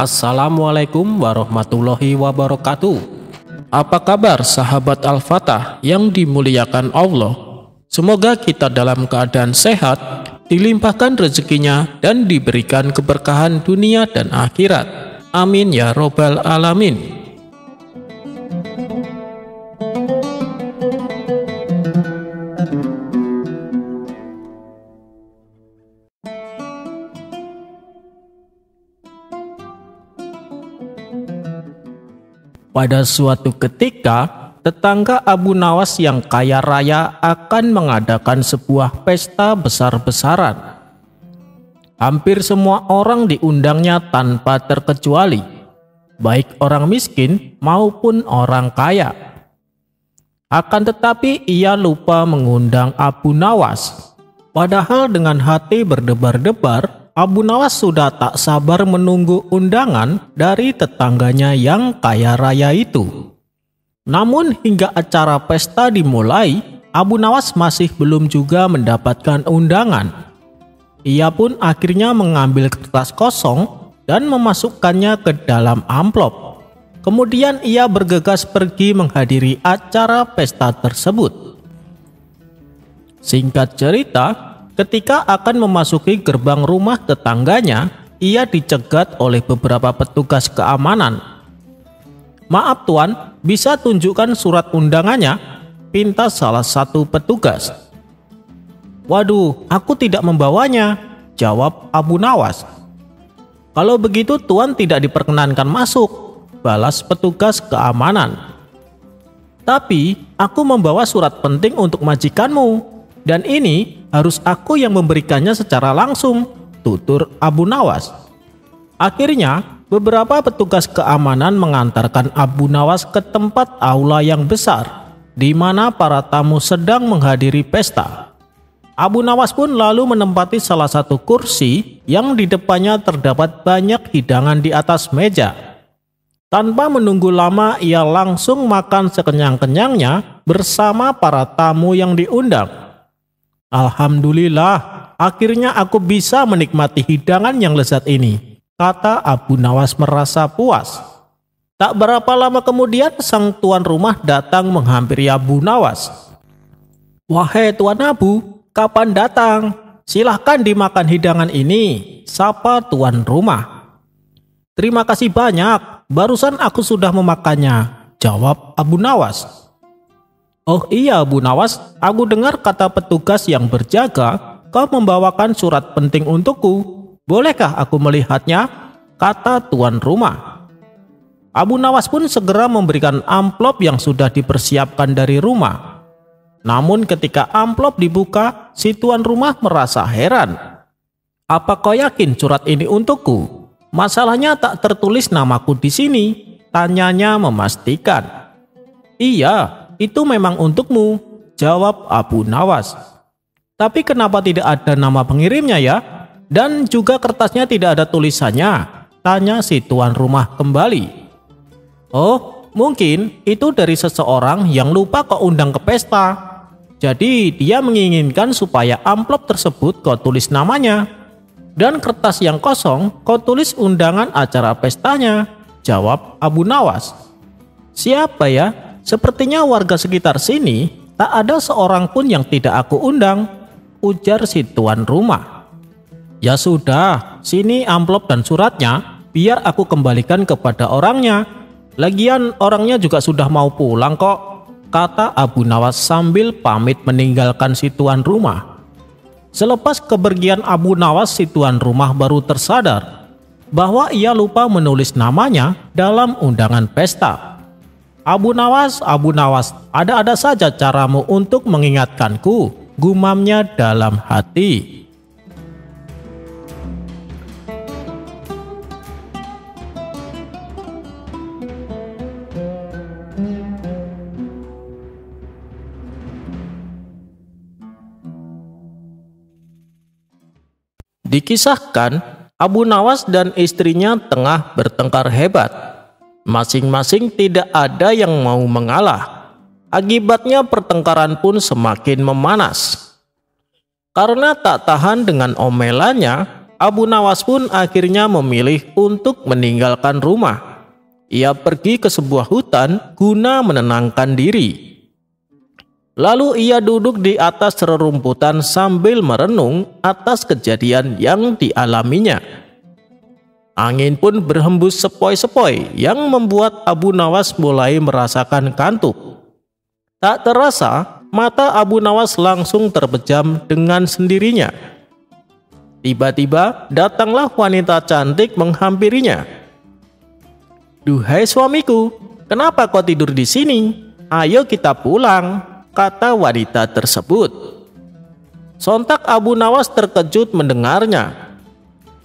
Assalamualaikum warahmatullahi wabarakatuh. Apa kabar sahabat Al-Fatah yang dimuliakan Allah? Semoga kita dalam keadaan sehat, dilimpahkan rezekinya dan diberikan keberkahan dunia dan akhirat. Amin ya robbal alamin. Pada suatu ketika, tetangga Abu Nawas yang kaya raya akan mengadakan sebuah pesta besar-besaran. Hampir semua orang diundangnya tanpa terkecuali, baik orang miskin maupun orang kaya. Akan tetapi ia lupa mengundang Abu Nawas. Padahal dengan hati berdebar-debar, Abu Nawas sudah tak sabar menunggu undangan dari tetangganya yang kaya raya itu. Namun hingga acara pesta dimulai, Abu Nawas masih belum juga mendapatkan undangan. Ia pun akhirnya mengambil kertas kosong dan memasukkannya ke dalam amplop. Kemudian ia bergegas pergi menghadiri acara pesta tersebut. Singkat cerita, ketika akan memasuki gerbang rumah tetangganya, ia dicegat oleh beberapa petugas keamanan. "Maaf tuan, bisa tunjukkan surat undangannya?" pinta salah satu petugas. "Waduh, aku tidak membawanya," jawab Abu Nawas. "Kalau begitu tuan tidak diperkenankan masuk," balas petugas keamanan. "Tapi aku membawa surat penting untuk majikanmu, dan ini harus aku yang memberikannya secara langsung," tutur Abu Nawas. Akhirnya, beberapa petugas keamanan mengantarkan Abu Nawas ke tempat aula yang besar, di mana para tamu sedang menghadiri pesta. Abu Nawas pun lalu menempati salah satu kursi yang di depannya terdapat banyak hidangan di atas meja. Tanpa menunggu lama, ia langsung makan sekenyang-kenyangnya bersama para tamu yang diundang. "Alhamdulillah, akhirnya aku bisa menikmati hidangan yang lezat ini," kata Abu Nawas merasa puas. Tak berapa lama kemudian sang tuan rumah datang menghampiri Abu Nawas. "Wahai Tuan Abu, kapan datang? Silahkan dimakan hidangan ini," sapa tuan rumah. "Terima kasih banyak, barusan aku sudah memakannya," jawab Abu Nawas. "Oh iya Abu Nawas, aku dengar kata petugas yang berjaga, kau membawakan surat penting untukku. Bolehkah aku melihatnya?" kata tuan rumah. Abu Nawas pun segera memberikan amplop yang sudah dipersiapkan dari rumah. Namun ketika amplop dibuka, si tuan rumah merasa heran. "Apa kau yakin surat ini untukku? Masalahnya tak tertulis namaku di sini," tanyanya memastikan. "Iya, itu memang untukmu," jawab Abu Nawas. "Tapi kenapa tidak ada nama pengirimnya ya? Dan juga kertasnya tidak ada tulisannya?" tanya si tuan rumah kembali. "Oh, mungkin itu dari seseorang yang lupa kau undang ke pesta. Jadi dia menginginkan supaya amplop tersebut kau tulis namanya, dan kertas yang kosong kau tulis undangan acara pestanya," jawab Abu Nawas. "Siapa ya? Sepertinya warga sekitar sini tak ada seorang pun yang tidak aku undang," ujar si tuan rumah. "Ya sudah, sini amplop dan suratnya, biar aku kembalikan kepada orangnya. Lagian orangnya juga sudah mau pulang kok," kata Abu Nawas sambil pamit meninggalkan si tuan rumah. Selepas kepergian Abu Nawas, si tuan rumah baru tersadar bahwa ia lupa menulis namanya dalam undangan pesta. Abu Nawas, ada-ada saja caramu untuk mengingatkanku," gumamnya dalam hati. Dikisahkan, Abu Nawas dan istrinya tengah bertengkar hebat. Masing-masing tidak ada yang mau mengalah. Akibatnya pertengkaran pun semakin memanas. Karena tak tahan dengan omelannya, Abu Nawas pun akhirnya memilih untuk meninggalkan rumah. Ia pergi ke sebuah hutan guna menenangkan diri. Lalu ia duduk di atas rerumputan sambil merenung atas kejadian yang dialaminya. Angin pun berhembus sepoi-sepoi yang membuat Abu Nawas mulai merasakan kantuk. Tak terasa, mata Abu Nawas langsung terpejam dengan sendirinya. Tiba-tiba datanglah wanita cantik menghampirinya. "Duhai suamiku, kenapa kau tidur di sini? Ayo kita pulang," kata wanita tersebut. Sontak Abu Nawas terkejut mendengarnya.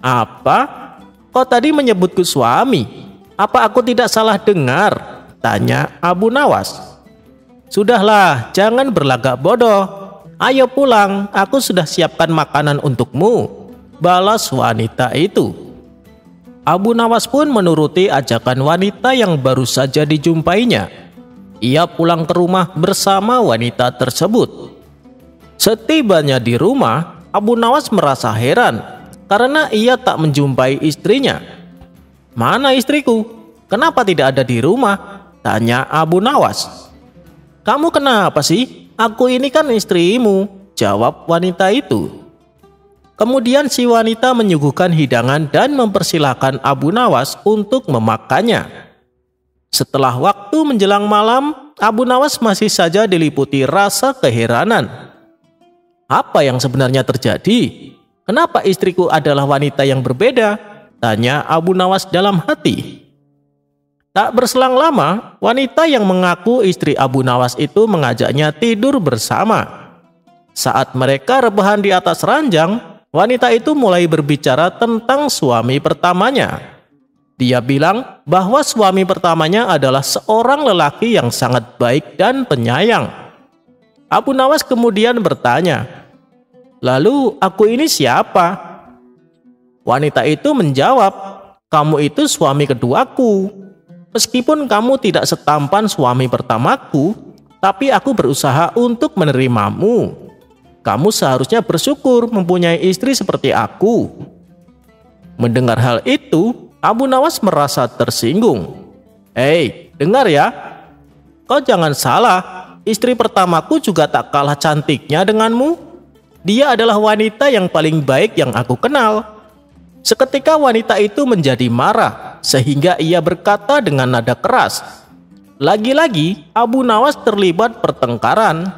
"Apa? Kau tadi menyebutku suami? Apa aku tidak salah dengar?" tanya Abu Nawas. "Sudahlah, jangan berlagak bodoh. Ayo pulang, aku sudah siapkan makanan untukmu," balas wanita itu. Abu Nawas pun menuruti ajakan wanita yang baru saja dijumpainya. Ia pulang ke rumah bersama wanita tersebut. Setibanya di rumah, Abu Nawas merasa heran karena ia tak menjumpai istrinya. "Mana istriku? Kenapa tidak ada di rumah?" tanya Abu Nawas. "Kamu kenapa sih? Aku ini kan istrimu," jawab wanita itu. Kemudian si wanita menyuguhkan hidangan dan mempersilahkan Abu Nawas untuk memakannya. Setelah waktu menjelang malam, Abu Nawas masih saja diliputi rasa keheranan. "Apa yang sebenarnya terjadi? Kenapa istriku adalah wanita yang berbeda?" tanya Abu Nawas dalam hati. Tak berselang lama, wanita yang mengaku istri Abu Nawas itu mengajaknya tidur bersama. Saat mereka rebahan di atas ranjang, wanita itu mulai berbicara tentang suami pertamanya. Dia bilang bahwa suami pertamanya adalah seorang lelaki yang sangat baik dan penyayang. Abu Nawas kemudian bertanya, "Lalu aku ini siapa?" Wanita itu menjawab, "Kamu itu suami keduaku. Meskipun kamu tidak setampan suami pertamaku, tapi aku berusaha untuk menerimamu. Kamu seharusnya bersyukur mempunyai istri seperti aku." Mendengar hal itu, Abu Nawas merasa tersinggung. "Hei, dengar ya. Kau jangan salah, istri pertamaku juga tak kalah cantiknya denganmu. Dia adalah wanita yang paling baik yang aku kenal." Seketika wanita itu menjadi marah, sehingga ia berkata dengan nada keras. Lagi-lagi, Abu Nawas terlibat pertengkaran.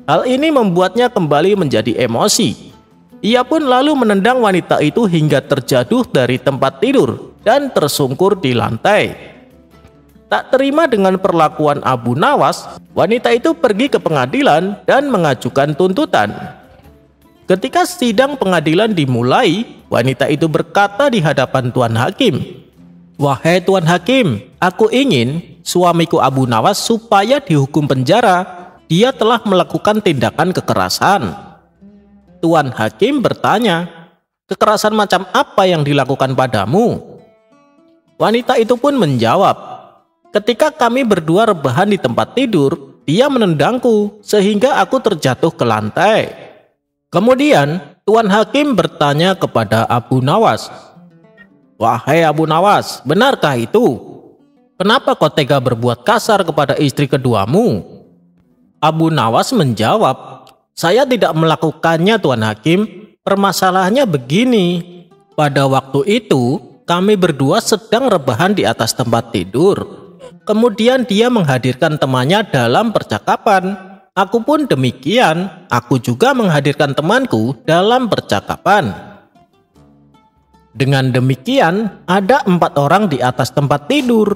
Hal ini membuatnya kembali menjadi emosi. Ia pun lalu menendang wanita itu hingga terjatuh dari tempat tidur dan tersungkur di lantai. Tak terima dengan perlakuan Abu Nawas, wanita itu pergi ke pengadilan dan mengajukan tuntutan. Ketika sidang pengadilan dimulai, wanita itu berkata di hadapan Tuan Hakim, "Wahai Tuan Hakim, aku ingin suamiku Abu Nawas supaya dihukum penjara. Dia telah melakukan tindakan kekerasan." Tuan Hakim bertanya, "Kekerasan macam apa yang dilakukan padamu?" Wanita itu pun menjawab, "Ketika kami berdua rebahan di tempat tidur, dia menendangku sehingga aku terjatuh ke lantai." Kemudian Tuan Hakim bertanya kepada Abu Nawas, "Wahai Abu Nawas, benarkah itu? Kenapa kau tega berbuat kasar kepada istri keduamu?" Abu Nawas menjawab, "Saya tidak melakukannya, Tuan Hakim. Permasalahannya begini. Pada waktu itu, kami berdua sedang rebahan di atas tempat tidur. Kemudian dia menghadirkan temannya dalam percakapan. Aku pun demikian, aku juga menghadirkan temanku dalam percakapan. Dengan demikian, ada 4 orang di atas tempat tidur.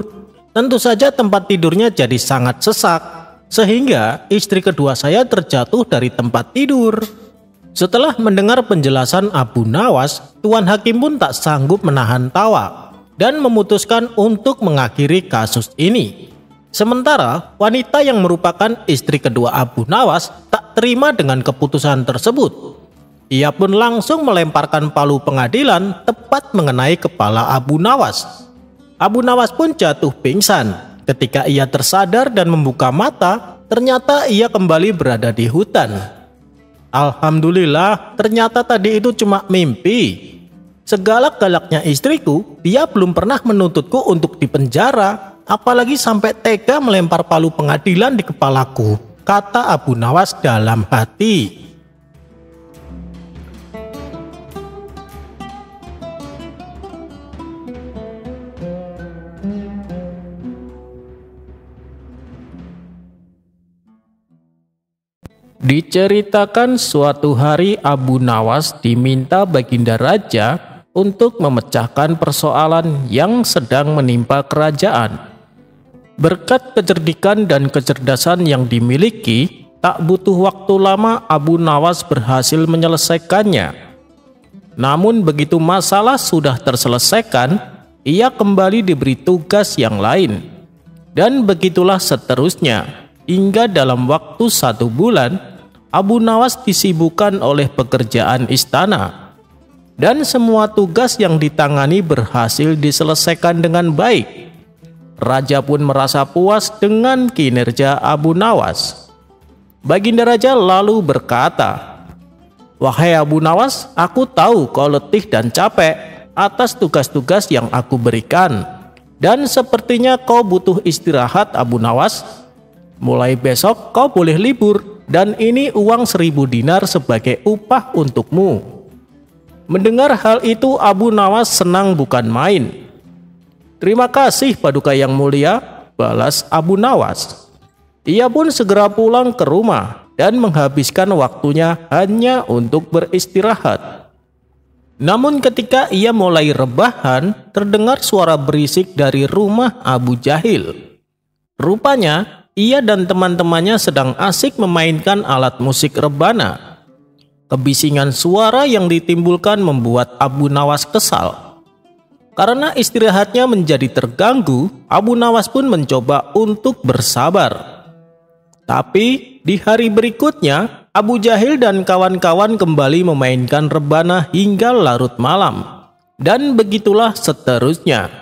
Tentu saja tempat tidurnya jadi sangat sesak, sehingga istri kedua saya terjatuh dari tempat tidur." Setelah mendengar penjelasan Abu Nawas, Tuan Hakim pun tak sanggup menahan tawa dan memutuskan untuk mengakhiri kasus ini. Sementara wanita yang merupakan istri kedua Abu Nawas tak terima dengan keputusan tersebut. Ia pun langsung melemparkan palu pengadilan tepat mengenai kepala Abu Nawas. Abu Nawas pun jatuh pingsan. Ketika ia tersadar dan membuka mata, ternyata ia kembali berada di hutan. Alhamdulillah, ternyata tadi itu cuma mimpi. Segalak-galaknya istriku, dia belum pernah menuntutku untuk dipenjara, apalagi sampai tega melempar palu pengadilan di kepalaku, kata Abu Nawas dalam hati. Diceritakan suatu hari Abu Nawas diminta Baginda Raja untuk memecahkan persoalan yang sedang menimpa kerajaan. Berkat kecerdikan dan kecerdasan yang dimiliki, tak butuh waktu lama Abu Nawas berhasil menyelesaikannya. Namun begitu masalah sudah terselesaikan, ia kembali diberi tugas yang lain. Dan begitulah seterusnya, hingga dalam waktu 1 bulan, Abu Nawas disibukkan oleh pekerjaan istana. Dan semua tugas yang ditangani berhasil diselesaikan dengan baik. Raja pun merasa puas dengan kinerja Abu Nawas. Baginda Raja lalu berkata, "Wahai Abu Nawas, aku tahu kau letih dan capek atas tugas-tugas yang aku berikan. Dan sepertinya kau butuh istirahat, Abu Nawas. Mulai besok kau boleh libur, dan ini uang 1000 dinar sebagai upah untukmu." Mendengar hal itu, Abu Nawas senang bukan main. "Terima kasih Paduka yang mulia," balas Abu Nawas. Ia pun segera pulang ke rumah dan menghabiskan waktunya hanya untuk beristirahat. Namun ketika ia mulai rebahan, terdengar suara berisik dari rumah Abu Jahil. Rupanya ia dan teman-temannya sedang asik memainkan alat musik rebana. Kebisingan suara yang ditimbulkan membuat Abu Nawas kesal. Karena istirahatnya menjadi terganggu, Abu Nawas pun mencoba untuk bersabar. Tapi di hari berikutnya, Abu Jahil dan kawan-kawan kembali memainkan rebana hingga larut malam. Dan begitulah seterusnya.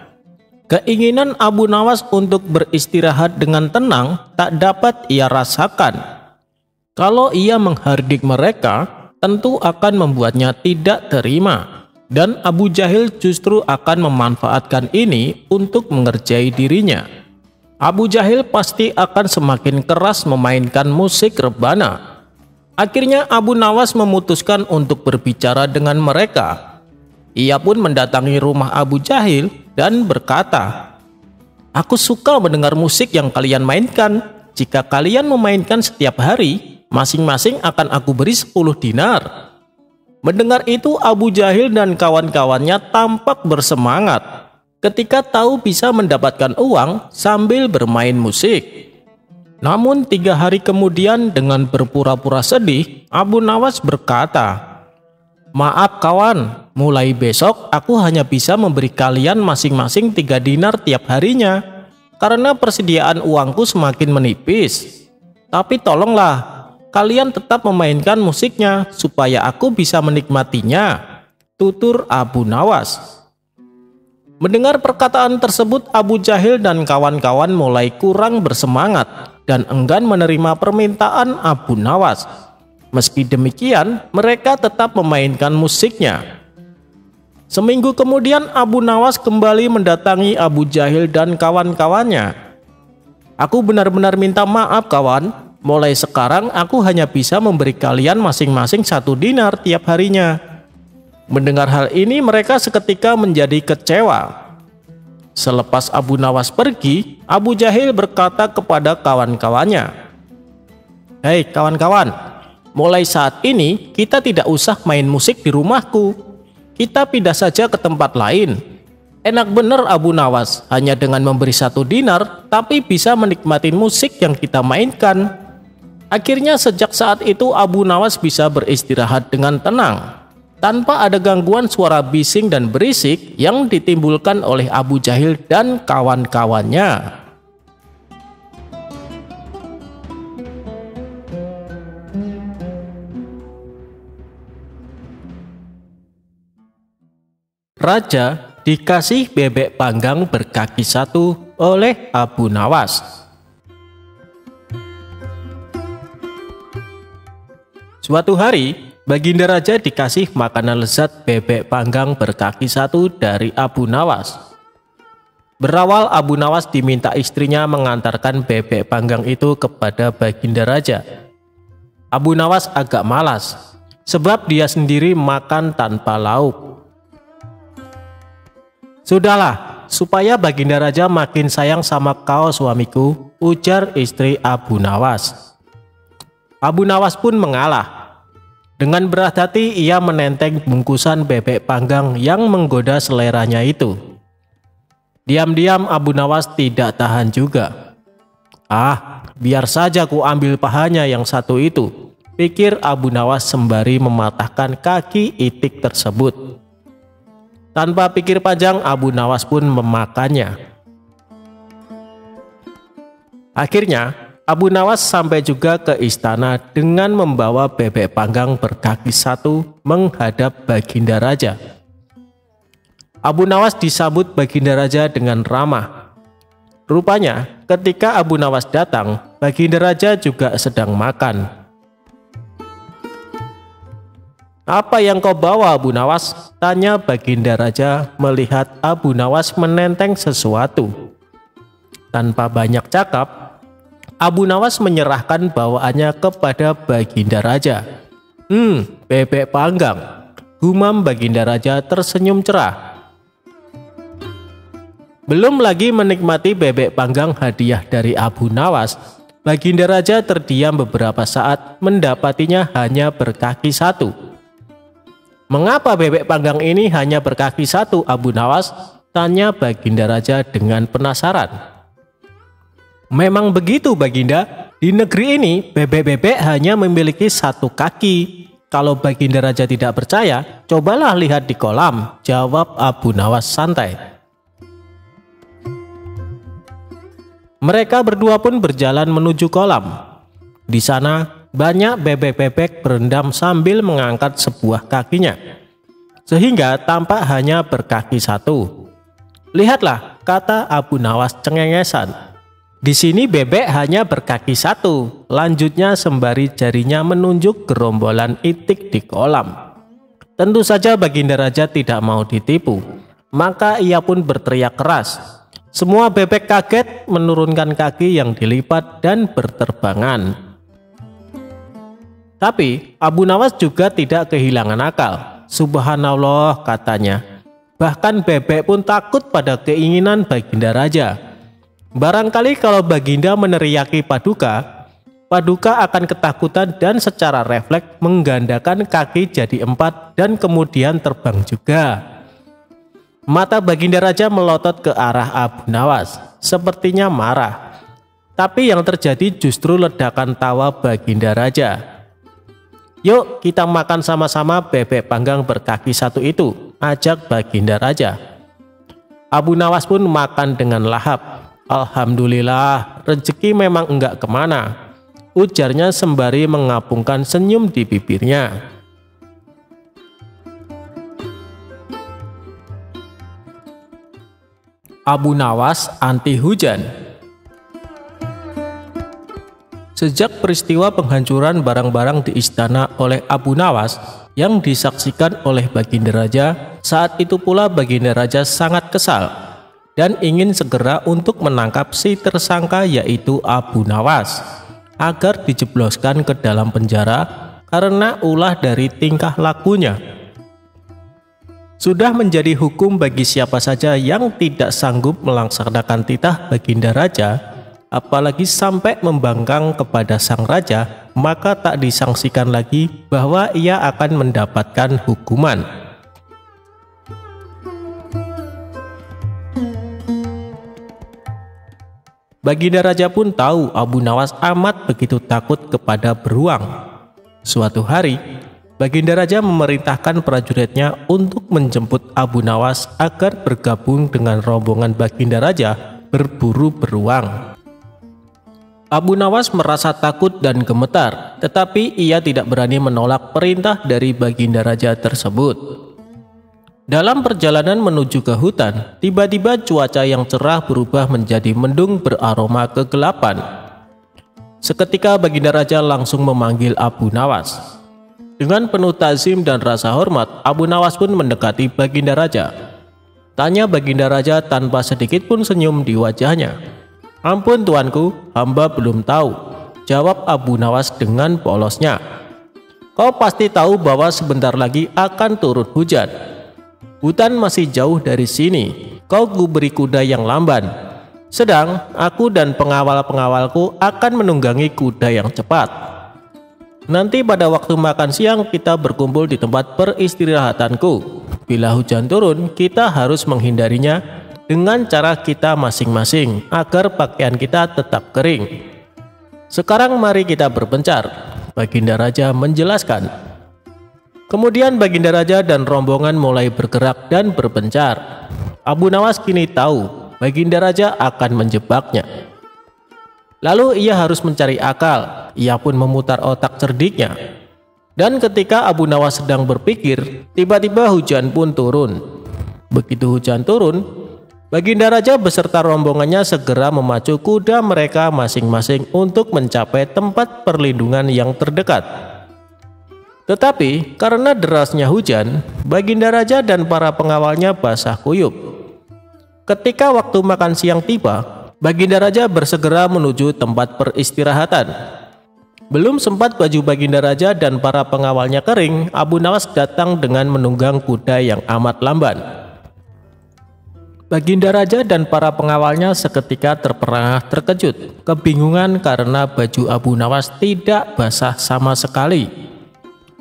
Keinginan Abu Nawas untuk beristirahat dengan tenang tak dapat ia rasakan. Kalau ia menghardik mereka, tentu akan membuatnya tidak terima. Dan Abu Jahil justru akan memanfaatkan ini untuk mengerjai dirinya. Abu Jahil pasti akan semakin keras memainkan musik rebana. Akhirnya Abu Nawas memutuskan untuk berbicara dengan mereka. Ia pun mendatangi rumah Abu Jahil dan berkata, "Aku suka mendengar musik yang kalian mainkan. Jika kalian memainkan setiap hari, masing-masing akan aku beri 10 dinar." Mendengar itu, Abu Jahil dan kawan-kawannya tampak bersemangat ketika tahu bisa mendapatkan uang sambil bermain musik. Namun 3 hari kemudian, dengan berpura-pura sedih, Abu Nawas berkata, "Maaf kawan, mulai besok aku hanya bisa memberi kalian masing-masing 3 dinar tiap harinya, karena persediaan uangku semakin menipis. Tapi tolonglah, kalian tetap memainkan musiknya supaya aku bisa menikmatinya," tutur Abu Nawas. Mendengar perkataan tersebut, Abu Jahil dan kawan-kawan mulai kurang bersemangat dan enggan menerima permintaan Abu Nawas. Meski demikian, mereka tetap memainkan musiknya. Seminggu kemudian, Abu Nawas kembali mendatangi Abu Jahil dan kawan-kawannya. "Aku benar-benar minta maaf kawan, mulai sekarang aku hanya bisa memberi kalian masing-masing 1 dinar tiap harinya." Mendengar hal ini, mereka seketika menjadi kecewa. Selepas Abu Nawas pergi, Abu Jahil berkata kepada kawan-kawannya, "Hei kawan-kawan, mulai saat ini kita tidak usah main musik di rumahku. Kita pindah saja ke tempat lain. Enak bener Abu Nawas, hanya dengan memberi 1 dinar, tapi bisa menikmati musik yang kita mainkan." Akhirnya sejak saat itu Abu Nawas bisa beristirahat dengan tenang, tanpa ada gangguan suara bising dan berisik yang ditimbulkan oleh Abu Jahil dan kawan-kawannya. Raja dikasih bebek panggang berkaki 1 oleh Abu Nawas. Suatu hari, Baginda Raja dikasih makanan lezat bebek panggang berkaki satu dari Abu Nawas. Berawal Abu Nawas diminta istrinya mengantarkan bebek panggang itu kepada Baginda Raja. Abu Nawas agak malas, sebab dia sendiri makan tanpa lauk. "Sudahlah, supaya Baginda Raja makin sayang sama kau suamiku," ujar istri Abu Nawas. Abu Nawas pun mengalah. Dengan berat hati ia menenteng bungkusan bebek panggang yang menggoda seleranya itu. Diam-diam Abu Nawas tidak tahan juga. Biar saja ku ambil pahanya yang satu itu," pikir Abu Nawas sembari mematahkan kaki itik tersebut. Tanpa pikir panjang, Abu Nawas pun memakannya. Akhirnya Abu Nawas sampai juga ke istana dengan membawa bebek panggang berkaki satu menghadap Baginda Raja. Abu Nawas disambut Baginda Raja dengan ramah. Rupanya ketika Abu Nawas datang, Baginda Raja juga sedang makan. "Apa yang kau bawa, Abu Nawas?" tanya Baginda Raja melihat Abu Nawas menenteng sesuatu. Tanpa banyak cakap, Abu Nawas menyerahkan bawaannya kepada Baginda Raja. Bebek panggang," gumam Baginda Raja tersenyum cerah. Belum lagi menikmati bebek panggang hadiah dari Abu Nawas, Baginda Raja terdiam beberapa saat mendapatinya hanya berkaki satu. "Mengapa bebek panggang ini hanya berkaki satu, Abu Nawas?" tanya Baginda Raja dengan penasaran. "Memang begitu, Baginda. Di negeri ini bebek-bebek hanya memiliki satu kaki. Kalau Baginda Raja tidak percaya, cobalah lihat di kolam," jawab Abu Nawas santai. Mereka berdua pun berjalan menuju kolam. Di sana banyak bebek-bebek berendam sambil mengangkat sebuah kakinya, sehingga tampak hanya berkaki satu. "Lihatlah," kata Abu Nawas cengengesan. "Di sini bebek hanya berkaki satu," lanjutnya sembari jarinya menunjuk gerombolan itik di kolam. Tentu saja Baginda Raja tidak mau ditipu, maka ia pun berteriak keras. Semua bebek kaget menurunkan kaki yang dilipat dan berterbangan. Tapi Abu Nawas juga tidak kehilangan akal. "Subhanallah," katanya. "Bahkan bebek pun takut pada keinginan Baginda Raja. Barangkali kalau Baginda meneriaki Paduka, Paduka akan ketakutan dan secara refleks menggandakan kaki jadi 4 dan kemudian terbang juga." Mata Baginda Raja melotot ke arah Abu Nawas, sepertinya marah. Tapi yang terjadi justru ledakan tawa Baginda Raja. "Yuk kita makan sama-sama bebek panggang berkaki satu itu," ajak Baginda Raja. Abu Nawas pun makan dengan lahap. "Alhamdulillah, rezeki memang enggak kemana," ujarnya sembari mengapungkan senyum di bibirnya. Abu Nawas anti hujan. Sejak peristiwa penghancuran barang-barang di istana oleh Abu Nawas yang disaksikan oleh Baginda Raja, saat itu pula Baginda Raja sangat kesal dan ingin segera untuk menangkap si tersangka yaitu Abu Nawas agar dijebloskan ke dalam penjara karena ulah dari tingkah lakunya. Sudah menjadi hukum bagi siapa saja yang tidak sanggup melaksanakan titah Baginda Raja, apalagi sampai membangkang kepada sang raja, maka tak disangsikan lagi bahwa ia akan mendapatkan hukuman. Baginda Raja pun tahu Abu Nawas amat begitu takut kepada beruang. Suatu hari, Baginda Raja memerintahkan prajuritnya untuk menjemput Abu Nawas agar bergabung dengan rombongan Baginda Raja berburu beruang. Abu Nawas merasa takut dan gemetar, tetapi ia tidak berani menolak perintah dari Baginda Raja tersebut. Dalam perjalanan menuju ke hutan, tiba-tiba cuaca yang cerah berubah menjadi mendung beraroma kegelapan. Seketika Baginda Raja langsung memanggil Abu Nawas. Dengan penuh takzim dan rasa hormat, Abu Nawas pun mendekati Baginda Raja. Tanya Baginda Raja tanpa sedikit pun senyum di wajahnya. "Ampun tuanku, hamba belum tahu," jawab Abu Nawas dengan polosnya. "Kau pasti tahu bahwa sebentar lagi akan turun hujan. Hutan masih jauh dari sini. Kau kuberi kuda yang lamban. Sedang aku dan pengawal-pengawalku akan menunggangi kuda yang cepat. Nanti pada waktu makan siang kita berkumpul di tempat peristirahatanku. Bila hujan turun, kita harus menghindarinya dengan cara kita masing-masing agar pakaian kita tetap kering. Sekarang mari kita berpencar," Baginda Raja menjelaskan. Kemudian Baginda Raja dan rombongan mulai bergerak dan berpencar. Abu Nawas kini tahu Baginda Raja akan menjebaknya. Lalu ia harus mencari akal. Ia pun memutar otak cerdiknya. Dan ketika Abu Nawas sedang berpikir, tiba-tiba hujan pun turun. Begitu hujan turun, Baginda Raja beserta rombongannya segera memacu kuda mereka masing-masing untuk mencapai tempat perlindungan yang terdekat. Tetapi karena derasnya hujan, Baginda Raja dan para pengawalnya basah kuyup. Ketika waktu makan siang tiba, Baginda Raja bersegera menuju tempat peristirahatan. Belum sempat baju Baginda Raja dan para pengawalnya kering, Abu Nawas datang dengan menunggang kuda yang amat lamban. Baginda Raja dan para pengawalnya seketika terperangah terkejut, kebingungan karena baju Abu Nawas tidak basah sama sekali.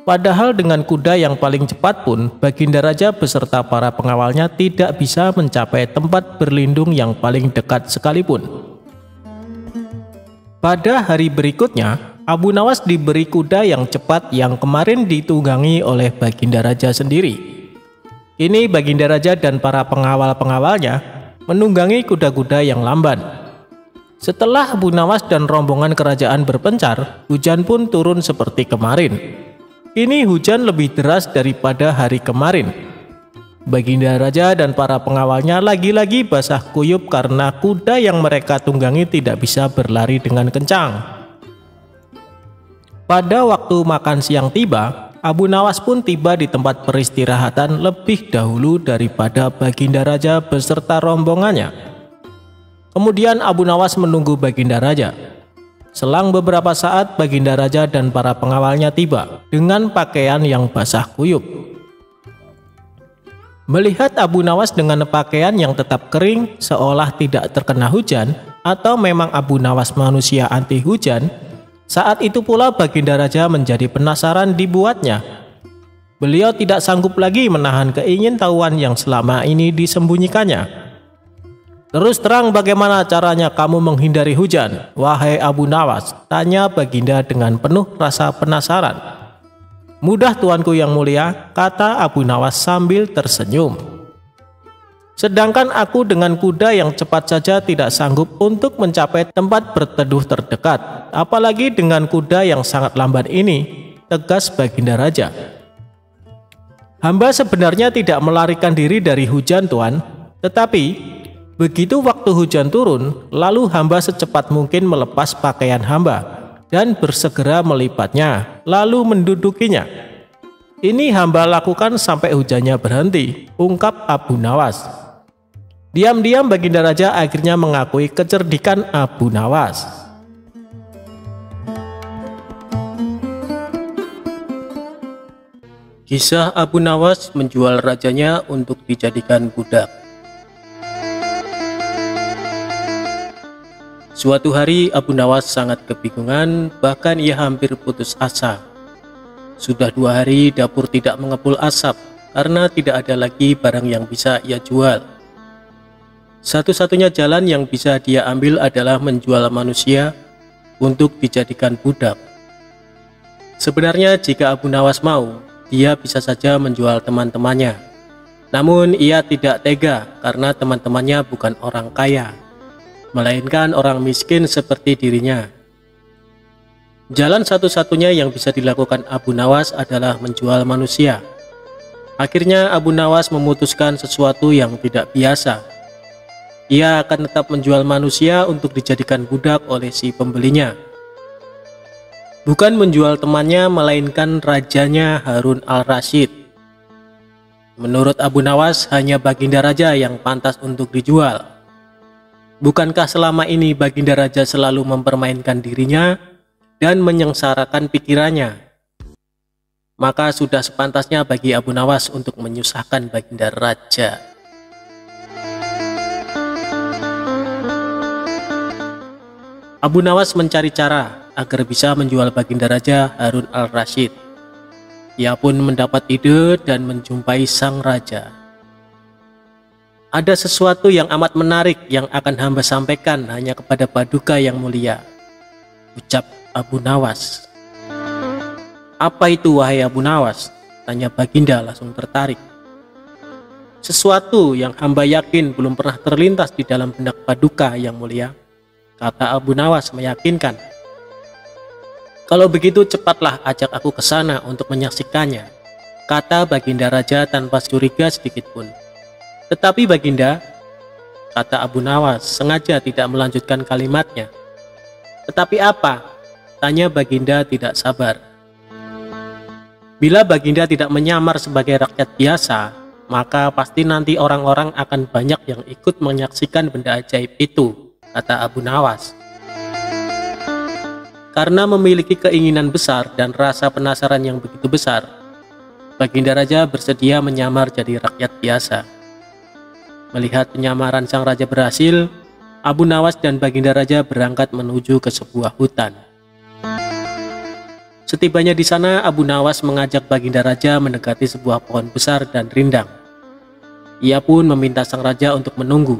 Padahal dengan kuda yang paling cepat pun, Baginda Raja beserta para pengawalnya tidak bisa mencapai tempat berlindung yang paling dekat sekalipun. Pada hari berikutnya, Abu Nawas diberi kuda yang cepat yang kemarin ditunggangi oleh Baginda Raja sendiri. Kini Baginda Raja dan para pengawal-pengawalnya menunggangi kuda-kuda yang lamban. Setelah Abu Nawas dan rombongan kerajaan berpencar, hujan pun turun seperti kemarin. Ini hujan lebih deras daripada hari kemarin. Baginda Raja dan para pengawalnya lagi-lagi basah kuyup karena kuda yang mereka tunggangi tidak bisa berlari dengan kencang. Pada waktu makan siang tiba, Abu Nawas pun tiba di tempat peristirahatan lebih dahulu daripada Baginda Raja beserta rombongannya. Kemudian Abu Nawas menunggu Baginda Raja. Selang beberapa saat, Baginda Raja dan para pengawalnya tiba dengan pakaian yang basah kuyup. Melihat Abu Nawas dengan pakaian yang tetap kering seolah tidak terkena hujan, atau memang Abu Nawas manusia anti hujan, saat itu pula Baginda Raja menjadi penasaran dibuatnya. Beliau tidak sanggup lagi menahan keingintahuan yang selama ini disembunyikannya. "Terus terang bagaimana caranya kamu menghindari hujan, wahai Abu Nawas?" tanya Baginda dengan penuh rasa penasaran. "Mudah tuanku yang mulia," kata Abu Nawas sambil tersenyum. "Sedangkan aku dengan kuda yang cepat saja tidak sanggup untuk mencapai tempat berteduh terdekat, apalagi dengan kuda yang sangat lamban ini," tegas Baginda Raja. "Hamba sebenarnya tidak melarikan diri dari hujan, Tuan, tetapi begitu waktu hujan turun, lalu hamba secepat mungkin melepas pakaian hamba dan bersegera melipatnya, lalu mendudukinya. Ini hamba lakukan sampai hujannya berhenti," ungkap Abu Nawas. Diam-diam Baginda Raja akhirnya mengakui kecerdikan Abu Nawas. Kisah Abu Nawas menjual rajanya untuk dijadikan budak. Suatu hari Abu Nawas sangat kebingungan, bahkan ia hampir putus asa. Sudah 2 hari dapur tidak mengepul asap karena tidak ada lagi barang yang bisa ia jual. Satu-satunya jalan yang bisa dia ambil adalah menjual manusia untuk dijadikan budak. Sebenarnya jika Abu Nawas mau, dia bisa saja menjual teman-temannya. Namun ia tidak tega karena teman-temannya bukan orang kaya, melainkan orang miskin seperti dirinya. Jalan satu-satunya yang bisa dilakukan Abu Nawas adalah menjual manusia. Akhirnya Abu Nawas memutuskan sesuatu yang tidak biasa. Ia akan tetap menjual manusia untuk dijadikan budak oleh si pembelinya. Bukan menjual temannya, melainkan rajanya Harun al-Rasyid. Menurut Abu Nawas, hanya Baginda Raja yang pantas untuk dijual. Bukankah selama ini Baginda Raja selalu mempermainkan dirinya dan menyengsarakan pikirannya? Maka sudah sepantasnya bagi Abu Nawas untuk menyusahkan Baginda Raja. Abu Nawas mencari cara agar bisa menjual Baginda Raja Harun al-Rasyid. Ia pun mendapat ide dan menjumpai sang raja. Ada sesuatu yang amat menarik yang akan hamba sampaikan hanya kepada Paduka yang mulia, ucap Abu Nawas. Apa itu wahai Abu Nawas? Tanya Baginda langsung tertarik. Sesuatu yang hamba yakin belum pernah terlintas di dalam benak Paduka yang mulia, kata Abu Nawas meyakinkan. Kalau begitu cepatlah ajak aku ke sana untuk menyaksikannya, kata Baginda Raja tanpa curiga sedikit pun. Tetapi Baginda, kata Abu Nawas sengaja tidak melanjutkan kalimatnya. Tetapi apa? Tanya Baginda tidak sabar. Bila Baginda tidak menyamar sebagai rakyat biasa, maka pasti nanti orang-orang akan banyak yang ikut menyaksikan benda ajaib itu, kata Abu Nawas. Karena memiliki keinginan besar dan rasa penasaran yang begitu besar, Baginda Raja bersedia menyamar jadi rakyat biasa. Melihat penyamaran sang raja berhasil, Abu Nawas dan Baginda Raja berangkat menuju ke sebuah hutan. Setibanya di sana, Abu Nawas mengajak Baginda Raja mendekati sebuah pohon besar dan rindang. Ia pun meminta sang raja untuk menunggu.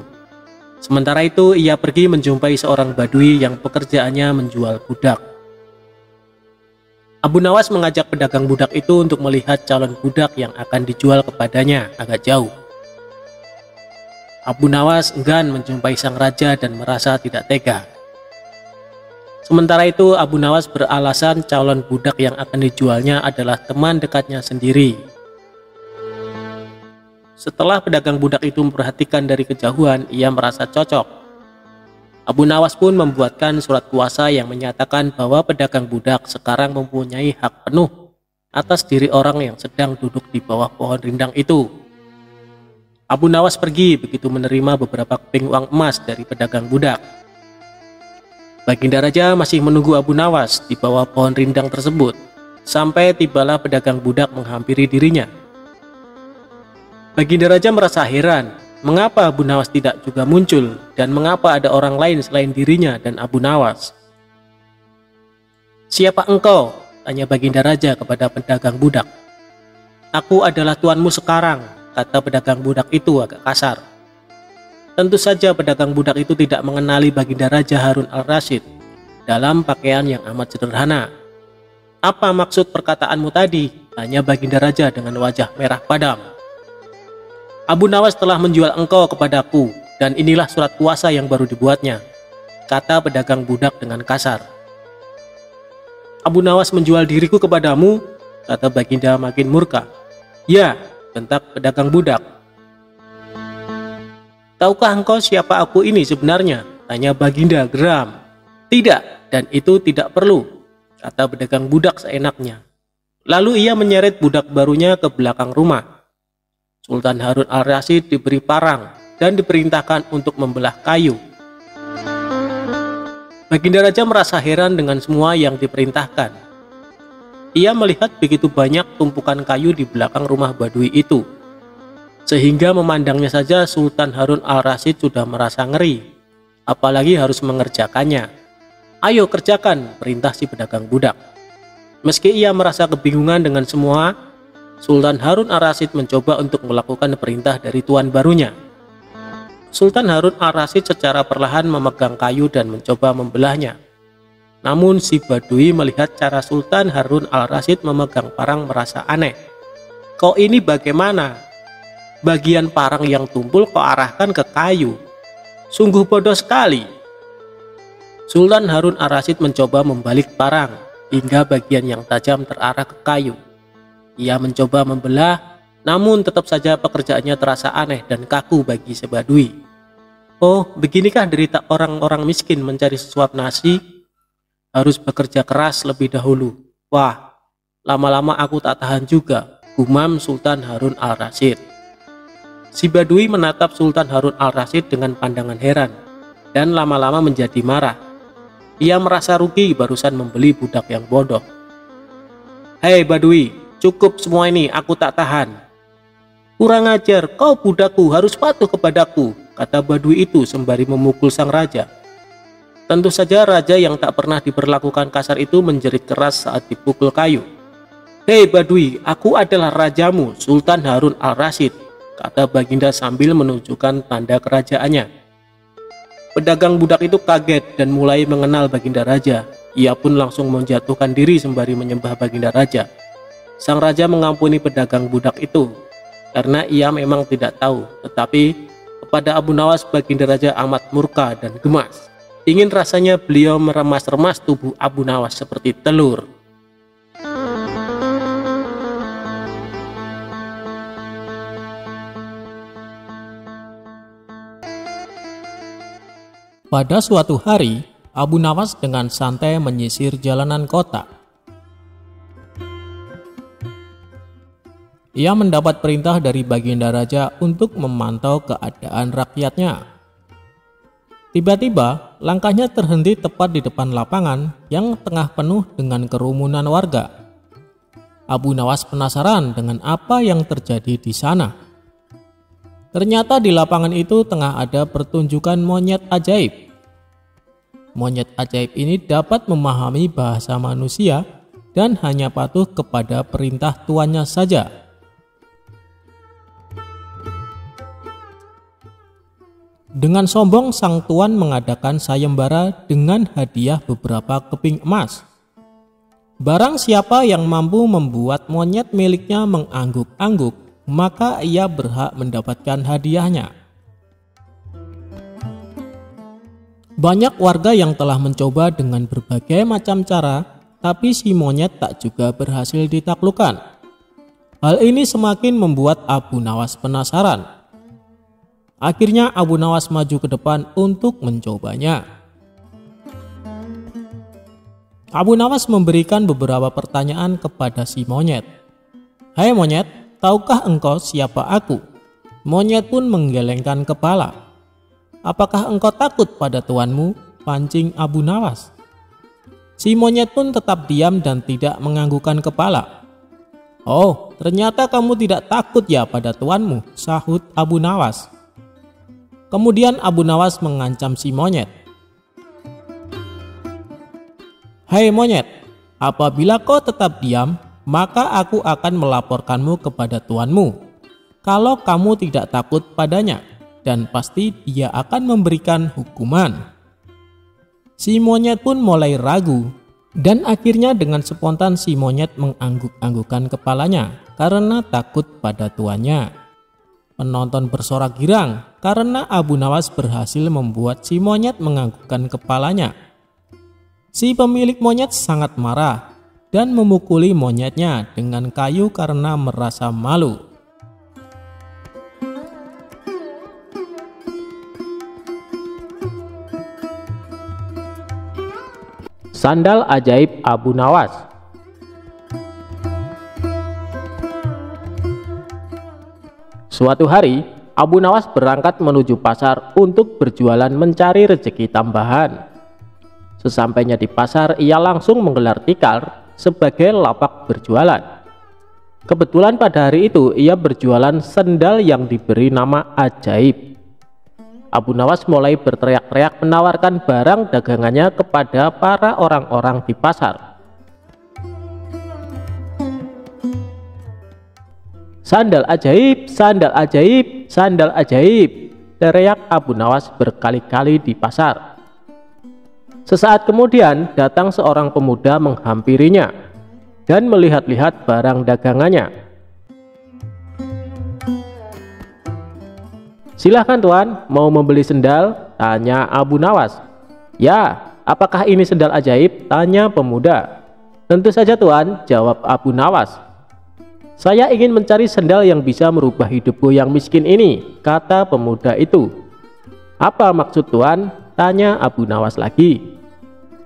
Sementara itu, ia pergi menjumpai seorang badui yang pekerjaannya menjual budak. Abu Nawas mengajak pedagang budak itu untuk melihat calon budak yang akan dijual kepadanya agak jauh. Abu Nawas enggan menjumpai sang raja dan merasa tidak tega. Sementara itu, Abu Nawas beralasan calon budak yang akan dijualnya adalah teman dekatnya sendiri. Setelah pedagang budak itu memperhatikan dari kejauhan, ia merasa cocok. Abu Nawas pun membuatkan surat kuasa yang menyatakan bahwa pedagang budak sekarang mempunyai hak penuh atas diri orang yang sedang duduk di bawah pohon rindang itu. Abu Nawas pergi begitu menerima beberapa keping uang emas dari pedagang budak. Baginda Raja masih menunggu Abu Nawas di bawah pohon rindang tersebut, sampai tibalah pedagang budak menghampiri dirinya. Baginda Raja merasa heran, mengapa Abu Nawas tidak juga muncul, dan mengapa ada orang lain selain dirinya dan Abu Nawas. "Siapa engkau?" tanya Baginda Raja kepada pedagang budak. "Aku adalah tuanmu sekarang," kata pedagang budak itu agak kasar. Tentu saja pedagang budak itu tidak mengenali Baginda Raja Harun al-Rasyid dalam pakaian yang amat sederhana. "Apa maksud perkataanmu tadi?" tanya Baginda Raja dengan wajah merah padam. "Abu Nawas telah menjual engkau kepadaku, dan inilah surat kuasa yang baru dibuatnya," kata pedagang budak dengan kasar. "Abu Nawas menjual diriku kepadamu?" kata Baginda makin murka. "Ya," bentak pedagang budak. "Tahukah engkau siapa aku ini sebenarnya?" tanya Baginda geram. "Tidak, dan itu tidak perlu," kata pedagang budak seenaknya. Lalu ia menyeret budak barunya ke belakang rumah. Sultan Harun al-Rasyid diberi parang dan diperintahkan untuk membelah kayu. Baginda Raja merasa heran dengan semua yang diperintahkan. Ia melihat begitu banyak tumpukan kayu di belakang rumah Badui itu, sehingga memandangnya saja Sultan Harun al-Rasyid sudah merasa ngeri, apalagi harus mengerjakannya. "Ayo kerjakan," perintah si pedagang budak. Meski ia merasa kebingungan dengan semua, Sultan Harun al-Rasyid mencoba untuk melakukan perintah dari tuan barunya. Sultan Harun al-Rasyid secara perlahan memegang kayu dan mencoba membelahnya. Namun si Badui melihat cara Sultan Harun al-Rasyid memegang parang merasa aneh. "Kau ini bagaimana? Bagian parang yang tumpul kau arahkan ke kayu. Sungguh bodoh sekali." Sultan Harun al-Rasyid mencoba membalik parang hingga bagian yang tajam terarah ke kayu. Ia mencoba membelah, namun tetap saja pekerjaannya terasa aneh dan kaku bagi si Badui. "Oh, beginikah derita orang-orang miskin mencari sesuap nasi?" harus bekerja keras lebih dahulu. Wah, lama-lama aku tak tahan juga, gumam Sultan Harun al-Rasyid. Si Badui menatap Sultan Harun al-Rasyid dengan pandangan heran, dan lama-lama menjadi marah. Ia merasa rugi barusan membeli budak yang bodoh. Hei Badui, cukup semua ini, aku tak tahan. Kurang ajar, kau budakku, harus patuh kepadaku, kata Badui itu sembari memukul sang raja. Tentu saja raja yang tak pernah diperlakukan kasar itu menjerit keras saat dipukul kayu. Hei Badui, aku adalah rajamu, Sultan Harun al-Rasyid, kata Baginda sambil menunjukkan tanda kerajaannya. Pedagang budak itu kaget dan mulai mengenal Baginda Raja. Ia pun langsung menjatuhkan diri sembari menyembah Baginda Raja. Sang raja mengampuni pedagang budak itu karena ia memang tidak tahu, tetapi kepada Abu Nawas Baginda Raja amat murka dan gemas. Ingin rasanya beliau meremas-remas tubuh Abu Nawas seperti telur. Pada suatu hari, Abu Nawas dengan santai menyisir jalanan kota. Ia mendapat perintah dari Baginda Raja untuk memantau keadaan rakyatnya. Tiba-tiba, langkahnya terhenti tepat di depan lapangan yang tengah penuh dengan kerumunan warga. Abu Nawas penasaran dengan apa yang terjadi di sana. Ternyata di lapangan itu tengah ada pertunjukan monyet ajaib. Monyet ajaib ini dapat memahami bahasa manusia dan hanya patuh kepada perintah tuannya saja. Dengan sombong sang tuan mengadakan sayembara dengan hadiah beberapa keping emas. Barang siapa yang mampu membuat monyet miliknya mengangguk-angguk, maka ia berhak mendapatkan hadiahnya. Banyak warga yang telah mencoba dengan berbagai macam cara, tapi si monyet tak juga berhasil ditaklukkan. Hal ini semakin membuat Abu Nawas penasaran. Akhirnya Abu Nawas maju ke depan untuk mencobanya. Abu Nawas memberikan beberapa pertanyaan kepada si monyet. Hai monyet, tahukah engkau siapa aku? Monyet pun menggelengkan kepala. Apakah engkau takut pada tuanmu? Pancing Abu Nawas. Si monyet pun tetap diam dan tidak menganggukkan kepala. Oh, ternyata kamu tidak takut ya pada tuanmu, sahut Abu Nawas. Kemudian Abu Nawas mengancam si monyet. Hai monyet, apabila kau tetap diam, maka aku akan melaporkanmu kepada tuanmu. Kalau kamu tidak takut padanya, dan pasti dia akan memberikan hukuman. Si monyet pun mulai ragu, dan akhirnya dengan spontan si monyet mengangguk-anggukkan kepalanya karena takut pada tuannya. Penonton bersorak girang karena Abu Nawas berhasil membuat si monyet menganggukkan kepalanya. Si pemilik monyet sangat marah dan memukuli monyetnya dengan kayu karena merasa malu. Sandal ajaib Abu Nawas. Suatu hari, Abu Nawas berangkat menuju pasar untuk berjualan mencari rezeki tambahan. Sesampainya di pasar, ia langsung menggelar tikar sebagai lapak berjualan. Kebetulan pada hari itu ia berjualan sendal yang diberi nama ajaib. Abu Nawas mulai berteriak-teriak menawarkan barang dagangannya kepada para orang-orang di pasar. Sandal ajaib, sandal ajaib, sandal ajaib, teriak Abu Nawas berkali-kali di pasar. Sesaat kemudian datang seorang pemuda menghampirinya dan melihat-lihat barang dagangannya. Silahkan tuan, mau membeli sendal? Tanya Abu Nawas. Ya, apakah ini sendal ajaib? Tanya pemuda. Tentu saja tuan, jawab Abu Nawas. Saya ingin mencari sendal yang bisa merubah hidupku yang miskin ini, kata pemuda itu. Apa maksud tuan? Tanya Abu Nawas lagi.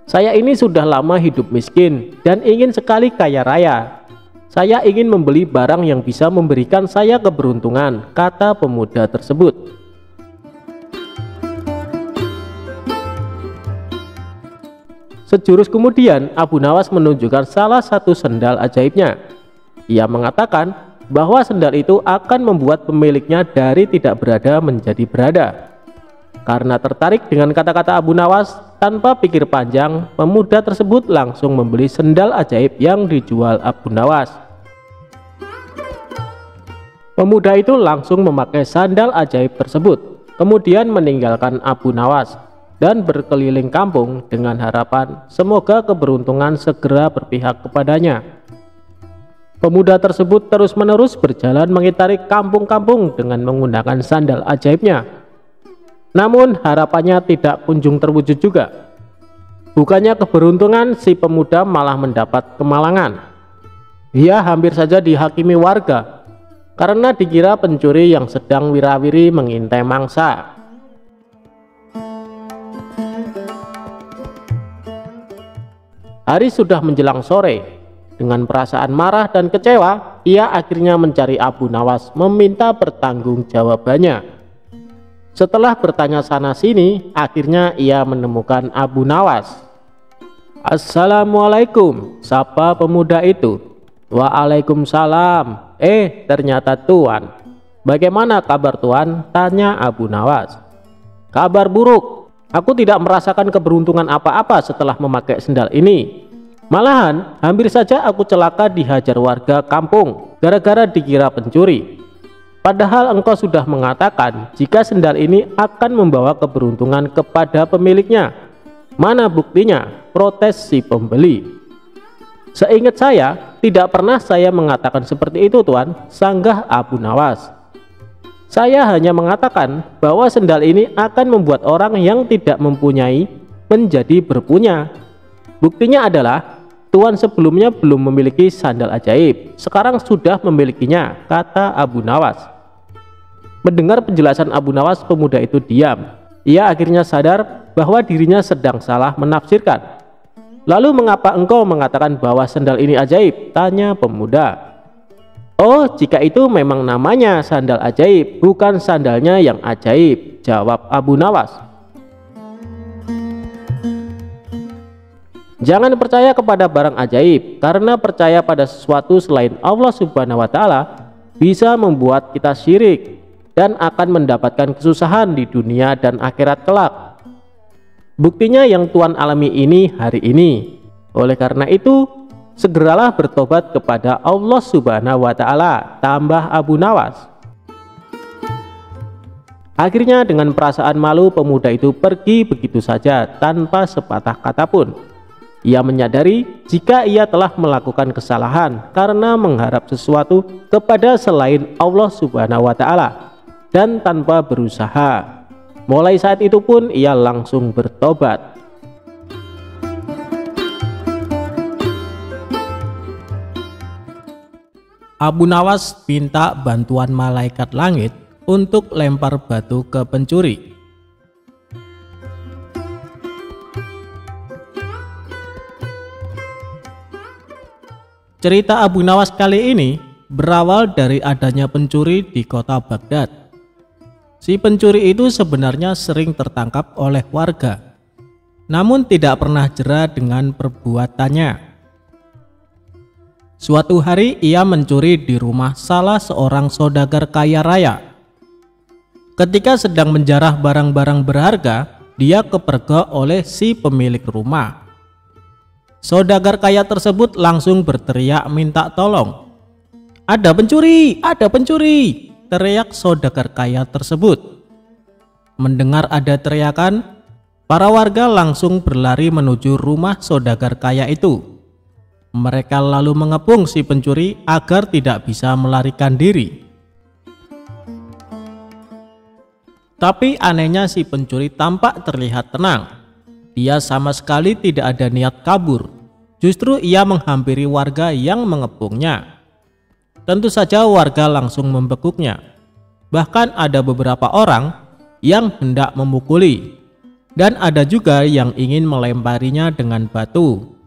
Saya ini sudah lama hidup miskin dan ingin sekali kaya raya. Saya ingin membeli barang yang bisa memberikan saya keberuntungan, kata pemuda tersebut. Sejurus kemudian, Abu Nawas menunjukkan salah satu sendal ajaibnya. Ia mengatakan bahwa sendal itu akan membuat pemiliknya dari tidak berada menjadi berada. Karena tertarik dengan kata-kata Abu Nawas, tanpa pikir panjang, pemuda tersebut langsung membeli sendal ajaib yang dijual Abu Nawas. Pemuda itu langsung memakai sandal ajaib tersebut, kemudian meninggalkan Abu Nawas dan berkeliling kampung dengan harapan semoga keberuntungan segera berpihak kepadanya. Pemuda tersebut terus-menerus berjalan mengitari kampung-kampung dengan menggunakan sandal ajaibnya. Namun harapannya tidak kunjung terwujud juga. Bukannya keberuntungan, si pemuda malah mendapat kemalangan. Ia hampir saja dihakimi warga karena dikira pencuri yang sedang wirawiri mengintai mangsa. Hari sudah menjelang sore. Dengan perasaan marah dan kecewa, ia akhirnya mencari Abu Nawas meminta pertanggungjawabannya. Setelah bertanya sana sini, akhirnya ia menemukan Abu Nawas. "Assalamualaikum," sapa pemuda itu. "Waalaikumsalam. Ternyata Tuan. Bagaimana kabar Tuan?" tanya Abu Nawas. "Kabar buruk. Aku tidak merasakan keberuntungan apa-apa setelah memakai sendal ini. Malahan hampir saja aku celaka dihajar warga kampung gara-gara dikira pencuri. Padahal engkau sudah mengatakan jika sendal ini akan membawa keberuntungan kepada pemiliknya. Mana buktinya?" protes si pembeli. "Seingat saya, tidak pernah saya mengatakan seperti itu Tuan," sanggah Abu Nawas. "Saya hanya mengatakan bahwa sendal ini akan membuat orang yang tidak mempunyai menjadi berpunya. Buktinya adalah Tuan sebelumnya belum memiliki sandal ajaib, sekarang sudah memilikinya," kata Abu Nawas. Mendengar penjelasan Abu Nawas, pemuda itu diam. Ia akhirnya sadar bahwa dirinya sedang salah menafsirkan. "Lalu mengapa engkau mengatakan bahwa sandal ini ajaib?" tanya pemuda. "Oh, jika itu memang namanya sandal ajaib, bukan sandalnya yang ajaib," jawab Abu Nawas. "Jangan percaya kepada barang ajaib, karena percaya pada sesuatu selain Allah Subhanahu wa Ta'ala bisa membuat kita syirik dan akan mendapatkan kesusahan di dunia dan akhirat kelak. Buktinya yang Tuan alami ini hari ini. Oleh karena itu, segeralah bertobat kepada Allah Subhanahu wa Ta'ala," tambah Abu Nawas. Akhirnya dengan perasaan malu, pemuda itu pergi begitu saja tanpa sepatah kata pun. Ia menyadari jika ia telah melakukan kesalahan karena mengharap sesuatu kepada selain Allah Subhanahu wa Ta'ala dan tanpa berusaha. Mulai saat itu pun ia langsung bertobat. Abu Nawas minta bantuan malaikat langit untuk lempar batu ke pencuri. Cerita Abu Nawas kali ini berawal dari adanya pencuri di kota Baghdad. Si pencuri itu sebenarnya sering tertangkap oleh warga, namun tidak pernah jera dengan perbuatannya. Suatu hari ia mencuri di rumah salah seorang saudagar kaya raya. Ketika sedang menjarah barang-barang berharga, dia kepergok oleh si pemilik rumah. Saudagar kaya tersebut langsung berteriak minta tolong. "Ada pencuri! Ada pencuri!" teriak saudagar kaya tersebut. Mendengar ada teriakan, para warga langsung berlari menuju rumah saudagar kaya itu. Mereka lalu mengepung si pencuri agar tidak bisa melarikan diri. Tapi anehnya si pencuri tampak terlihat tenang. Dia sama sekali tidak ada niat kabur. Justru ia menghampiri warga yang mengepungnya. Tentu saja warga langsung membekuknya. Bahkan ada beberapa orang yang hendak memukuli. dan ada juga yang ingin melemparinya dengan batu.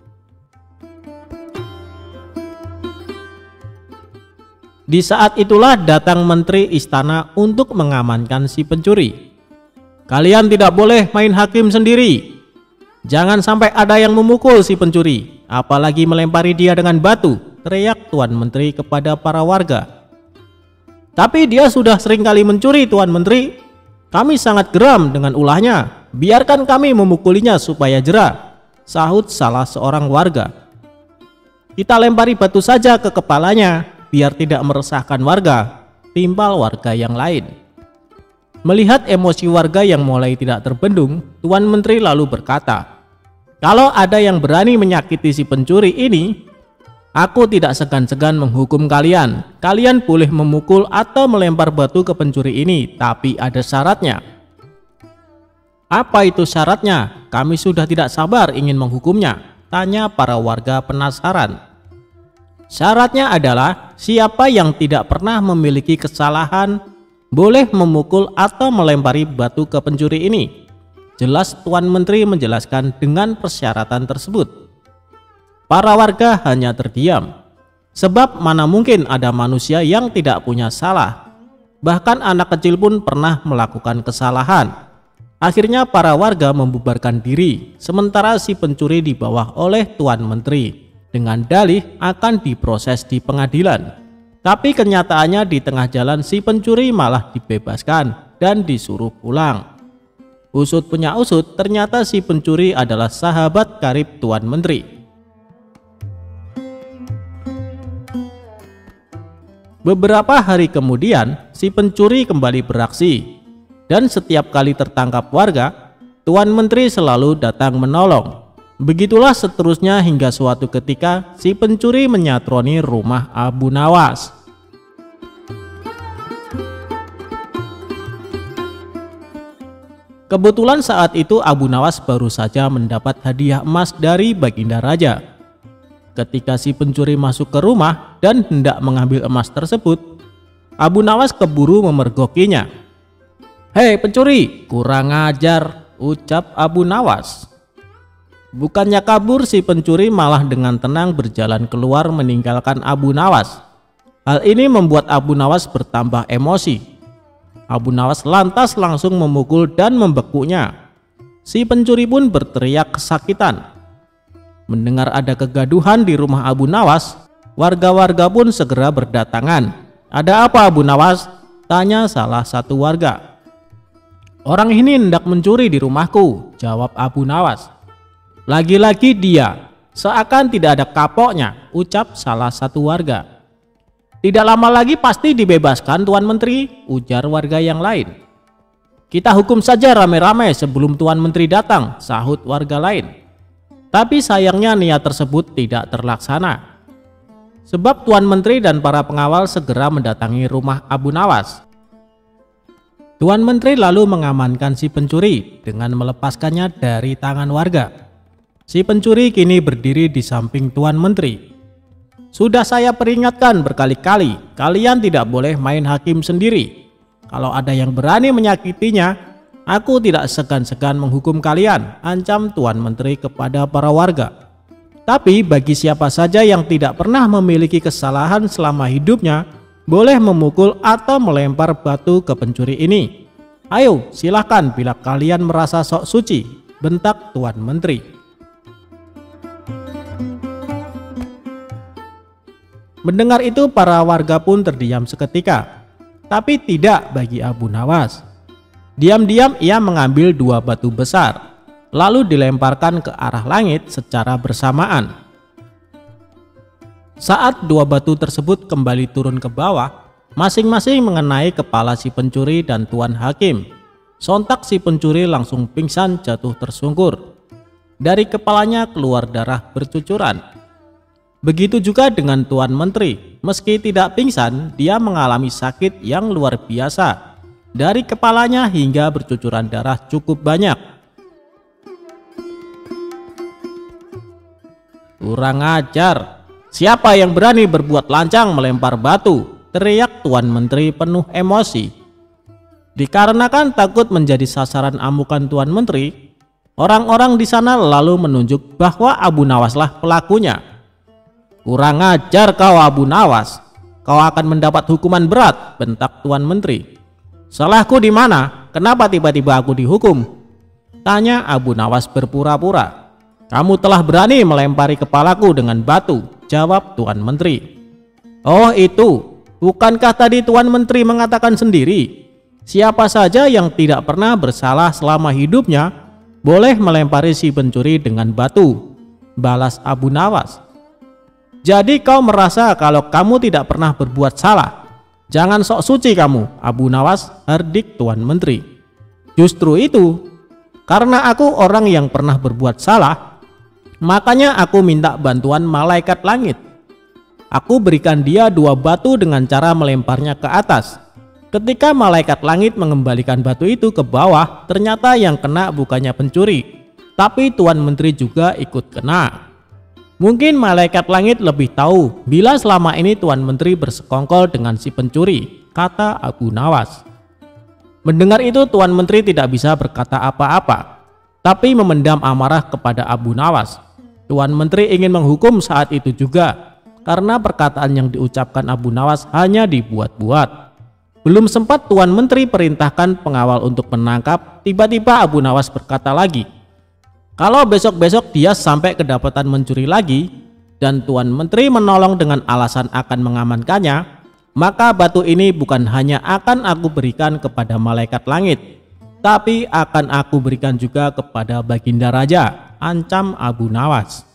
Di saat itulah datang menteri istana untuk mengamankan si pencuri. "Kalian tidak boleh main hakim sendiri. Jangan sampai ada yang memukul si pencuri, apalagi melempari dia dengan batu," teriak Tuan Menteri kepada para warga. "Tapi dia sudah sering kali mencuri, Tuan Menteri. Kami sangat geram dengan ulahnya. Biarkan kami memukulinya supaya jera," sahut salah seorang warga. "Kita lempari batu saja ke kepalanya, biar tidak meresahkan warga," timpal warga yang lain. Melihat emosi warga yang mulai tidak terbendung, Tuan Menteri lalu berkata, "Kalau ada yang berani menyakiti si pencuri ini, aku tidak segan-segan menghukum kalian. Kalian boleh memukul atau melempar batu ke pencuri ini, tapi ada syaratnya." "Apa itu syaratnya? Kami sudah tidak sabar ingin menghukumnya," tanya para warga penasaran. "Syaratnya adalah siapa yang tidak pernah memiliki kesalahan boleh memukul atau melempari batu ke pencuri ini," jelas Tuan Menteri menjelaskan dengan persyaratan tersebut. Para warga hanya terdiam, sebab mana mungkin ada manusia yang tidak punya salah. Bahkan anak kecil pun pernah melakukan kesalahan. Akhirnya para warga membubarkan diri, sementara si pencuri dibawa oleh Tuan Menteri dengan dalih akan diproses di pengadilan. Tapi kenyataannya di tengah jalan si pencuri malah dibebaskan dan disuruh pulang. Usut punya usut, ternyata si pencuri adalah sahabat karib Tuan Menteri. Beberapa hari kemudian, si pencuri kembali beraksi, dan setiap kali tertangkap warga, Tuan Menteri selalu datang menolong. Begitulah seterusnya hingga suatu ketika si pencuri menyatroni rumah Abu Nawas. Kebetulan saat itu Abu Nawas baru saja mendapat hadiah emas dari Baginda Raja. Ketika si pencuri masuk ke rumah dan hendak mengambil emas tersebut, Abu Nawas keburu memergokinya. "Hei pencuri, kurang ajar," ucap Abu Nawas. Bukannya kabur, si pencuri malah dengan tenang berjalan keluar meninggalkan Abu Nawas. Hal ini membuat Abu Nawas bertambah emosi. Abu Nawas lantas langsung memukul dan membekuknya. Si pencuri pun berteriak kesakitan. Mendengar ada kegaduhan di rumah Abu Nawas, warga-warga pun segera berdatangan. "Ada apa Abu Nawas?" tanya salah satu warga. "Orang ini hendak mencuri di rumahku," jawab Abu Nawas. "Lagi-lagi dia, seakan tidak ada kapoknya," ucap salah satu warga. "Tidak lama lagi pasti dibebaskan Tuan Menteri," ujar warga yang lain. "Kita hukum saja rame-rame sebelum Tuan Menteri datang," sahut warga lain. Tapi sayangnya niat tersebut tidak terlaksana, sebab Tuan Menteri dan para pengawal segera mendatangi rumah Abu Nawas. Tuan Menteri lalu mengamankan si pencuri dengan melepaskannya dari tangan warga. Si pencuri kini berdiri di samping Tuan Menteri. "Sudah saya peringatkan berkali-kali, kalian tidak boleh main hakim sendiri. Kalau ada yang berani menyakitinya, aku tidak segan-segan menghukum kalian," ancam Tuan Menteri kepada para warga. "Tapi bagi siapa saja yang tidak pernah memiliki kesalahan selama hidupnya, boleh memukul atau melempar batu ke pencuri ini. Ayo silahkan bila kalian merasa sok suci," bentak Tuan Menteri. Mendengar itu para warga pun terdiam seketika, tapi tidak bagi Abu Nawas. Diam-diam ia mengambil 2 batu besar, lalu dilemparkan ke arah langit secara bersamaan. Saat 2 batu tersebut kembali turun ke bawah, masing-masing mengenai kepala si pencuri dan Tuan Hakim. Sontak si pencuri langsung pingsan jatuh tersungkur. Dari kepalanya keluar darah bercucuran. Begitu juga dengan Tuan Menteri, meski tidak pingsan, dia mengalami sakit yang luar biasa. Dari kepalanya hingga bercucuran darah cukup banyak. "Kurang ajar, siapa yang berani berbuat lancang melempar batu?" teriak Tuan Menteri penuh emosi. Dikarenakan takut menjadi sasaran amukan Tuan Menteri, Orang-orang di sana lalu menunjuk bahwa Abu Nawaslah pelakunya. "Kurang ajar kau Abu Nawas, kau akan mendapat hukuman berat," bentak Tuan Menteri. "Salahku di mana? Kenapa tiba-tiba aku dihukum?" tanya Abu Nawas berpura-pura. "Kamu telah berani melempari kepalaku dengan batu," jawab Tuan Menteri. "Oh itu, bukankah tadi Tuan Menteri mengatakan sendiri, siapa saja yang tidak pernah bersalah selama hidupnya boleh melempari si pencuri dengan batu," balas Abu Nawas. "Jadi kau merasa kalau kamu tidak pernah berbuat salah? Jangan sok suci kamu, Abu Nawas," hardik Tuan Menteri. "Justru itu, karena aku orang yang pernah berbuat salah, makanya aku minta bantuan malaikat langit. Aku berikan dia 2 batu dengan cara melemparnya ke atas. Ketika malaikat langit mengembalikan batu itu ke bawah, ternyata yang kena bukannya pencuri, tapi Tuan Menteri juga ikut kena. Mungkin malaikat langit lebih tahu bila selama ini Tuan Menteri bersekongkol dengan si pencuri," kata Abu Nawas. Mendengar itu Tuan Menteri tidak bisa berkata apa-apa, tapi memendam amarah kepada Abu Nawas. Tuan Menteri ingin menghukum saat itu juga, karena perkataan yang diucapkan Abu Nawas hanya dibuat-buat. Belum sempat Tuan Menteri perintahkan pengawal untuk menangkap, tiba-tiba Abu Nawas berkata lagi, kalau besok-besok dia sampai kedapatan mencuri lagi dan Tuan Menteri menolong dengan alasan akan mengamankannya, maka batu ini bukan hanya akan aku berikan kepada malaikat langit, tapi akan aku berikan juga kepada Baginda Raja, ancam Abu Nawas.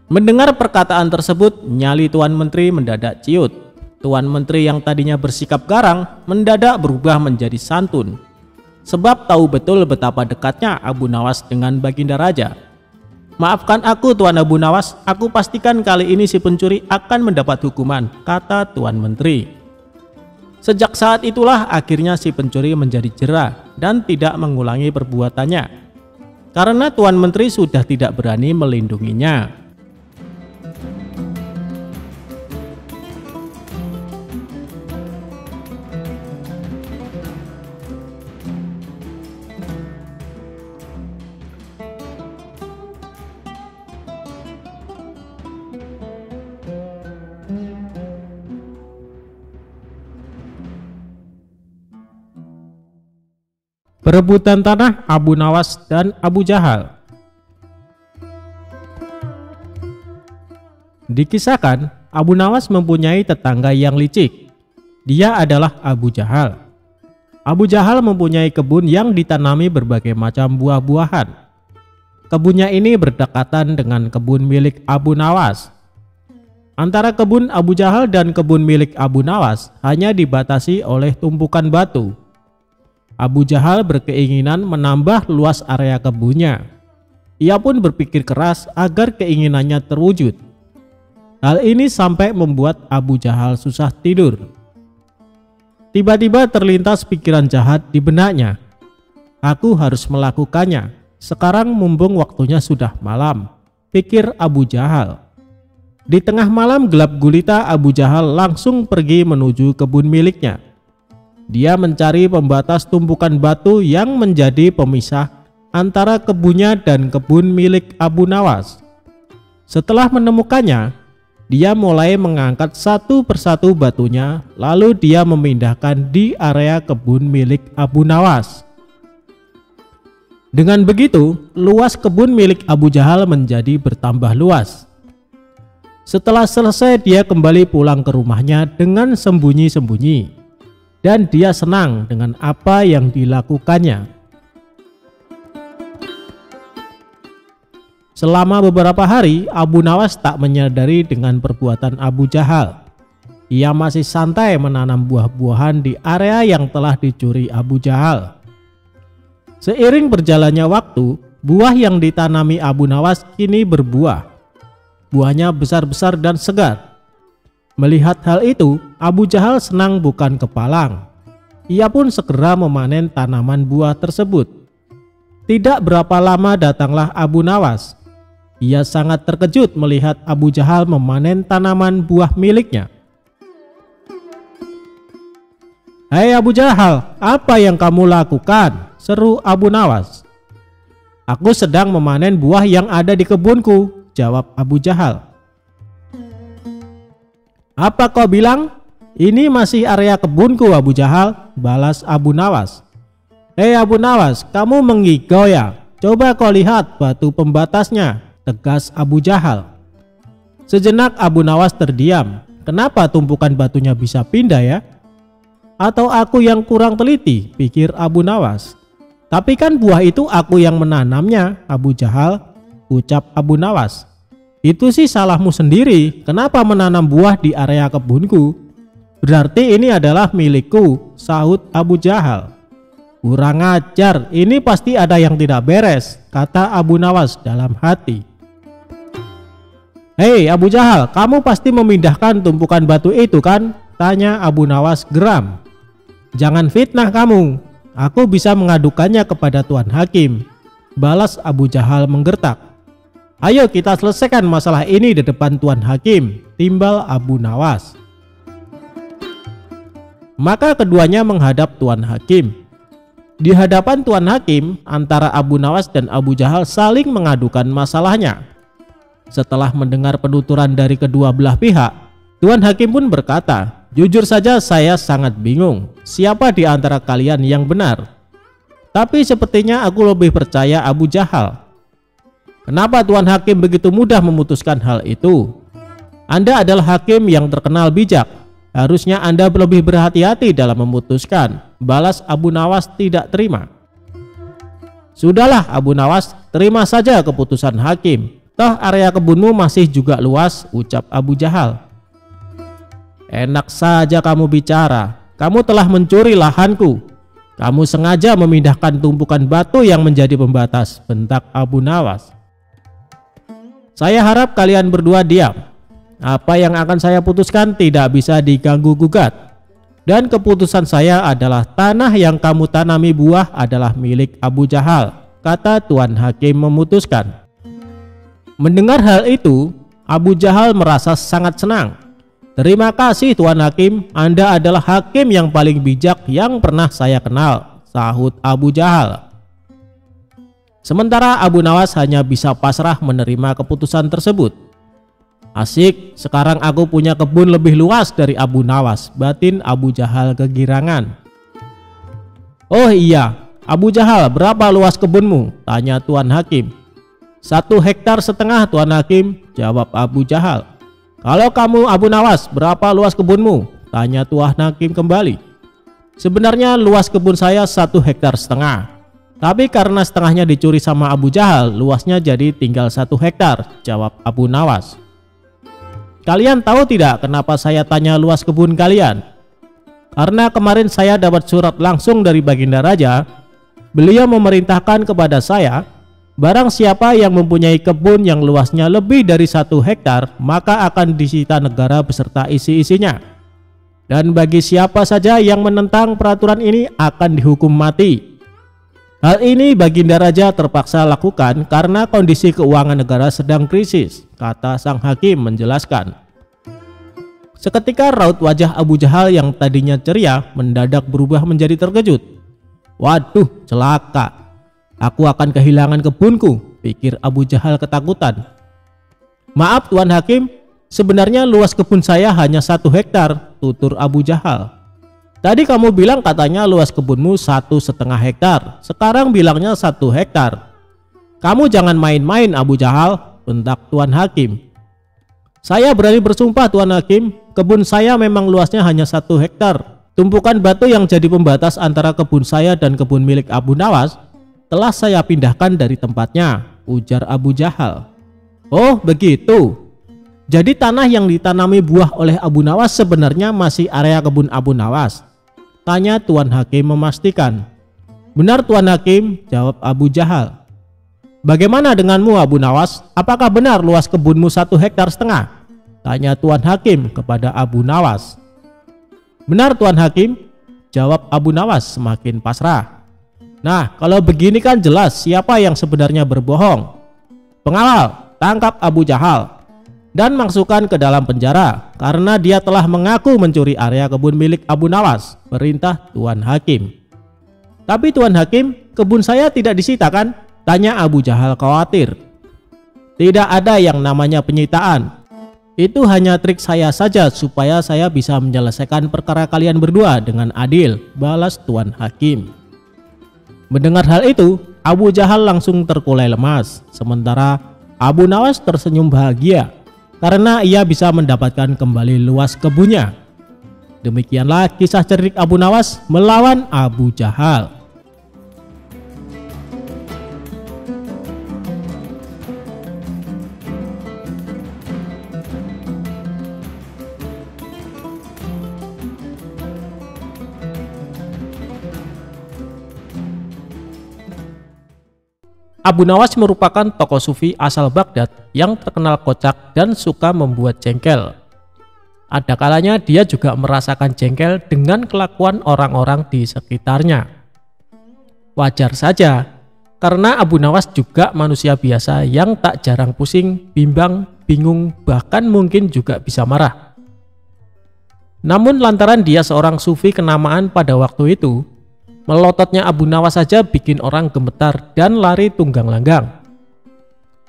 Mendengar perkataan tersebut, nyali Tuan Menteri mendadak ciut. Tuan Menteri yang tadinya bersikap garang mendadak berubah menjadi santun, sebab tahu betul betapa dekatnya Abu Nawas dengan Baginda Raja. "Maafkan aku Tuan Abu Nawas, aku pastikan kali ini si pencuri akan mendapat hukuman," kata Tuan Menteri. Sejak saat itulah akhirnya si pencuri menjadi jera dan tidak mengulangi perbuatannya, karena Tuan Menteri sudah tidak berani melindunginya. Perebutan tanah Abu Nawas dan Abu Jahal. Dikisahkan, Abu Nawas mempunyai tetangga yang licik. Dia adalah Abu Jahal. Abu Jahal mempunyai kebun yang ditanami berbagai macam buah-buahan. Kebunnya ini berdekatan dengan kebun milik Abu Nawas. Antara kebun Abu Jahal dan kebun milik Abu Nawas hanya dibatasi oleh tumpukan batu. Abu Jahal berkeinginan menambah luas area kebunnya. Ia pun berpikir keras agar keinginannya terwujud. Hal ini sampai membuat Abu Jahal susah tidur. Tiba-tiba terlintas pikiran jahat di benaknya. "Aku harus melakukannya. Sekarang mumpung waktunya sudah malam," pikir Abu Jahal. Di tengah malam gelap gulita, Abu Jahal langsung pergi menuju kebun miliknya. Dia mencari pembatas tumpukan batu yang menjadi pemisah antara kebunnya dan kebun milik Abu Nawas. Setelah menemukannya, dia mulai mengangkat satu persatu batunya, lalu dia memindahkan di area kebun milik Abu Nawas. Dengan begitu, luas kebun milik Abu Jahal menjadi bertambah luas. Setelah selesai, dia kembali pulang ke rumahnya dengan sembunyi-sembunyi. Dan dia senang dengan apa yang dilakukannya. Selama beberapa hari, Abu Nawas tak menyadari dengan perbuatan Abu Jahal. Ia masih santai menanam buah-buahan di area yang telah dicuri Abu Jahal. Seiring berjalannya waktu, buah yang ditanami Abu Nawas kini berbuah. Buahnya besar-besar dan segar. Melihat hal itu, Abu Jahal senang bukan kepalang. Ia pun segera memanen tanaman buah tersebut. Tidak berapa lama datanglah Abu Nawas. Ia sangat terkejut melihat Abu Jahal memanen tanaman buah miliknya. "Hai Abu Jahal, apa yang kamu lakukan?" seru Abu Nawas. Aku sedang memanen buah yang ada di kebunku, jawab Abu Jahal. Apa kau bilang? Ini masih area kebunku, Abu Jahal, balas Abu Nawas. Hei Abu Nawas, kamu mengigau ya? Coba kau lihat batu pembatasnya, tegas Abu Jahal. Sejenak Abu Nawas terdiam. Kenapa tumpukan batunya bisa pindah ya? Atau aku yang kurang teliti, pikir Abu Nawas. Tapi kan buah itu aku yang menanamnya, Abu Jahal, ucap Abu Nawas. Itu sih salahmu sendiri, kenapa menanam buah di area kebunku? Berarti ini adalah milikku, sahut Abu Jahal. Kurang ajar, ini pasti ada yang tidak beres, kata Abu Nawas dalam hati. Hei Abu Jahal, kamu pasti memindahkan tumpukan batu itu kan? Tanya Abu Nawas geram. Jangan fitnah kamu, aku bisa mengadukannya kepada Tuan Hakim, balas Abu Jahal menggertak. Ayo kita selesaikan masalah ini di depan Tuan Hakim, timbal Abu Nawas. Maka keduanya menghadap Tuan Hakim. Di hadapan Tuan Hakim, antara Abu Nawas dan Abu Jahal saling mengadukan masalahnya. Setelah mendengar penuturan dari kedua belah pihak, Tuan Hakim pun berkata, jujur saja saya sangat bingung, siapa di antara kalian yang benar? Tapi sepertinya aku lebih percaya Abu Jahal. Kenapa Tuan Hakim begitu mudah memutuskan hal itu? Anda adalah hakim yang terkenal bijak. Harusnya Anda lebih berhati-hati dalam memutuskan, balas Abu Nawas tidak terima. Sudahlah Abu Nawas, terima saja keputusan hakim. Toh area kebunmu masih juga luas, ucap Abu Jahal. Enak saja kamu bicara, kamu telah mencuri lahanku. Kamu sengaja memindahkan tumpukan batu yang menjadi pembatas, bentak Abu Nawas. Saya harap kalian berdua diam. Apa yang akan saya putuskan tidak bisa diganggu gugat. Dan keputusan saya adalah tanah yang kamu tanami buah adalah milik Abu Jahal, kata Tuan Hakim memutuskan. Mendengar hal itu, Abu Jahal merasa sangat senang. Terima kasih Tuan Hakim, Anda adalah hakim yang paling bijak yang pernah saya kenal, sahut Abu Jahal. Sementara Abu Nawas hanya bisa pasrah menerima keputusan tersebut. Asik, sekarang aku punya kebun lebih luas dari Abu Nawas, batin Abu Jahal kegirangan. Oh iya, Abu Jahal, berapa luas kebunmu? Tanya Tuan Hakim. 1,5 hektar Tuan Hakim, jawab Abu Jahal. Kalau kamu Abu Nawas, berapa luas kebunmu? Tanya Tuan Hakim kembali. Sebenarnya luas kebun saya 1,5 hektar. Tapi karena setengahnya dicuri sama Abu Jahal, luasnya jadi tinggal 1 hektar, jawab Abu Nawas. Kalian tahu tidak kenapa saya tanya luas kebun kalian? Karena kemarin saya dapat surat langsung dari Baginda Raja. Beliau memerintahkan kepada saya, barang siapa yang mempunyai kebun yang luasnya lebih dari 1 hektar, maka akan disita negara beserta isi-isinya. Dan bagi siapa saja yang menentang peraturan ini akan dihukum mati. Hal ini Baginda Raja terpaksa lakukan karena kondisi keuangan negara sedang krisis, kata sang hakim menjelaskan. Seketika raut wajah Abu Jahal yang tadinya ceria mendadak berubah menjadi terkejut. Waduh, celaka. Aku akan kehilangan kebunku, pikir Abu Jahal ketakutan. Maaf Tuan Hakim, sebenarnya luas kebun saya hanya 1 hektar, tutur Abu Jahal. Tadi kamu bilang katanya luas kebunmu 1,5 hektar, sekarang bilangnya 1 hektar. Kamu jangan main-main Abu Jahal, bentak Tuan Hakim. Saya berani bersumpah Tuan Hakim, kebun saya memang luasnya hanya 1 hektar. Tumpukan batu yang jadi pembatas antara kebun saya dan kebun milik Abu Nawas telah saya pindahkan dari tempatnya, ujar Abu Jahal. Oh begitu. Jadi tanah yang ditanami buah oleh Abu Nawas sebenarnya masih area kebun Abu Nawas, tanya Tuan Hakim memastikan. Benar Tuan Hakim, jawab Abu Jahal. Bagaimana denganmu Abu Nawas? Apakah benar luas kebunmu 1,5 hektar? Tanya Tuan Hakim kepada Abu Nawas. Benar Tuan Hakim, jawab Abu Nawas semakin pasrah. Nah kalau begini kan jelas siapa yang sebenarnya berbohong. Pengawal, tangkap Abu Jahal dan masukkan ke dalam penjara karena dia telah mengaku mencuri area kebun milik Abu Nawas, perintah Tuan Hakim. Tapi Tuan Hakim, kebun saya tidak disita kan? Tanya Abu Jahal khawatir. Tidak ada yang namanya penyitaan. Itu hanya trik saya saja supaya saya bisa menyelesaikan perkara kalian berdua dengan adil, balas Tuan Hakim. Mendengar hal itu, Abu Jahal langsung terkulai lemas, sementara Abu Nawas tersenyum bahagia karena ia bisa mendapatkan kembali luas kebunnya. Demikianlah kisah cerdik Abu Nawas melawan Abu Jahal. Abu Nawas merupakan tokoh sufi asal Baghdad yang terkenal kocak dan suka membuat jengkel. Ada kalanya dia juga merasakan jengkel dengan kelakuan orang-orang di sekitarnya. Wajar saja, karena Abu Nawas juga manusia biasa yang tak jarang pusing, bimbang, bingung, bahkan mungkin juga bisa marah. Namun lantaran dia seorang sufi kenamaan pada waktu itu, melototnya Abu Nawas saja bikin orang gemetar dan lari tunggang langgang.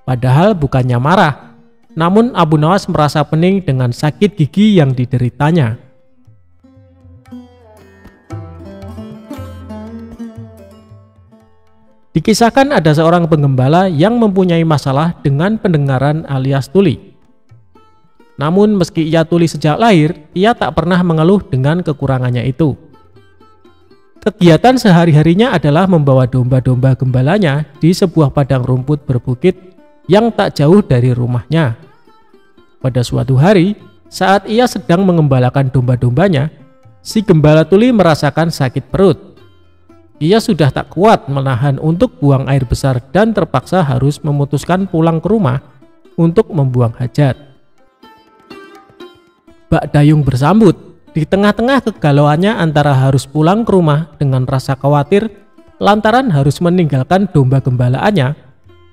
Padahal bukannya marah, namun Abu Nawas merasa pening dengan sakit gigi yang dideritanya. Dikisahkan ada seorang penggembala yang mempunyai masalah dengan pendengaran alias tuli. Namun meski ia tuli sejak lahir, ia tak pernah mengeluh dengan kekurangannya itu. Kegiatan sehari-harinya adalah membawa domba-domba gembalanya di sebuah padang rumput berbukit yang tak jauh dari rumahnya. Pada suatu hari, saat ia sedang mengembalakan domba-dombanya, si gembala tuli merasakan sakit perut. Ia sudah tak kuat menahan untuk buang air besar dan terpaksa harus memutuskan pulang ke rumah untuk membuang hajat. Bak Dayung bersambut. Di tengah-tengah kegalauannya antara harus pulang ke rumah dengan rasa khawatir lantaran harus meninggalkan domba gembalaannya,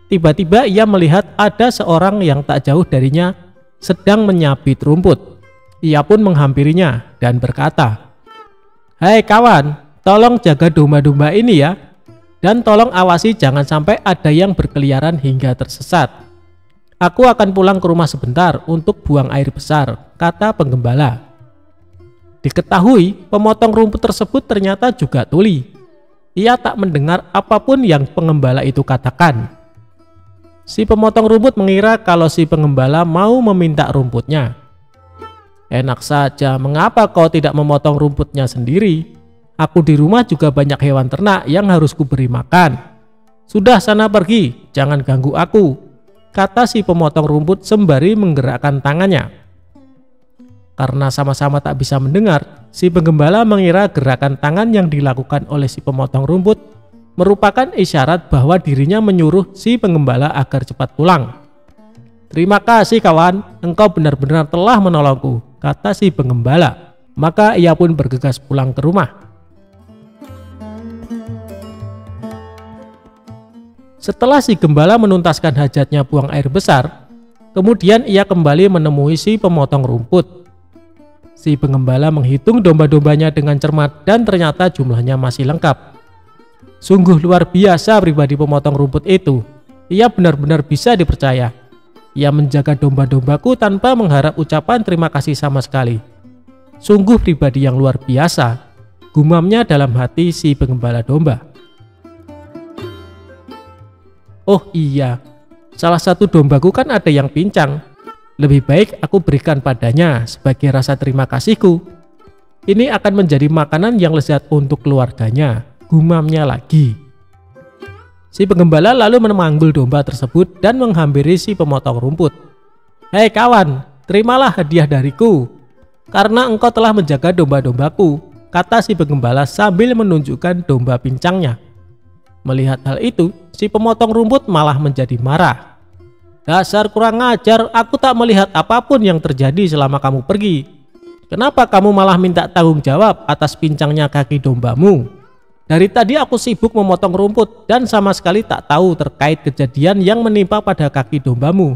tiba-tiba ia melihat ada seorang yang tak jauh darinya sedang menyabit rumput. Ia pun menghampirinya dan berkata, "Hai kawan, tolong jaga domba-domba ini ya, dan tolong awasi jangan sampai ada yang berkeliaran hingga tersesat. Aku akan pulang ke rumah sebentar untuk buang air besar," kata penggembala. Diketahui pemotong rumput tersebut ternyata juga tuli. Ia tak mendengar apapun yang pengembala itu katakan. Si pemotong rumput mengira kalau si pengembala mau meminta rumputnya. "Enak saja, mengapa kau tidak memotong rumputnya sendiri? Aku di rumah juga banyak hewan ternak yang harus kuberi makan. Sudah sana pergi, jangan ganggu aku," kata si pemotong rumput sembari menggerakkan tangannya. Karena sama-sama tak bisa mendengar, si penggembala mengira gerakan tangan yang dilakukan oleh si pemotong rumput merupakan isyarat bahwa dirinya menyuruh si penggembala agar cepat pulang. "Terima kasih kawan, engkau benar-benar telah menolongku," kata si penggembala. Maka ia pun bergegas pulang ke rumah. Setelah si gembala menuntaskan hajatnya buang air besar, kemudian ia kembali menemui si pemotong rumput. Si penggembala menghitung domba-dombanya dengan cermat dan ternyata jumlahnya masih lengkap. Sungguh luar biasa pribadi pemotong rumput itu. Ia benar-benar bisa dipercaya. Ia menjaga domba-dombaku tanpa mengharap ucapan terima kasih sama sekali. Sungguh pribadi yang luar biasa, gumamnya dalam hati si penggembala domba. "Oh iya, salah satu dombaku kan ada yang pincang. Lebih baik aku berikan padanya sebagai rasa terima kasihku. Ini akan menjadi makanan yang lezat untuk keluarganya," gumamnya lagi. Si penggembala lalu memanggul domba tersebut dan menghampiri si pemotong rumput. "Hei kawan, terimalah hadiah dariku, karena engkau telah menjaga domba-dombaku," kata si penggembala sambil menunjukkan domba pincangnya. Melihat hal itu, si pemotong rumput malah menjadi marah. "Dasar kurang ajar, aku tak melihat apapun yang terjadi selama kamu pergi. Kenapa kamu malah minta tanggung jawab atas pincangnya kaki dombamu? Dari tadi aku sibuk memotong rumput dan sama sekali tak tahu terkait kejadian yang menimpa pada kaki dombamu.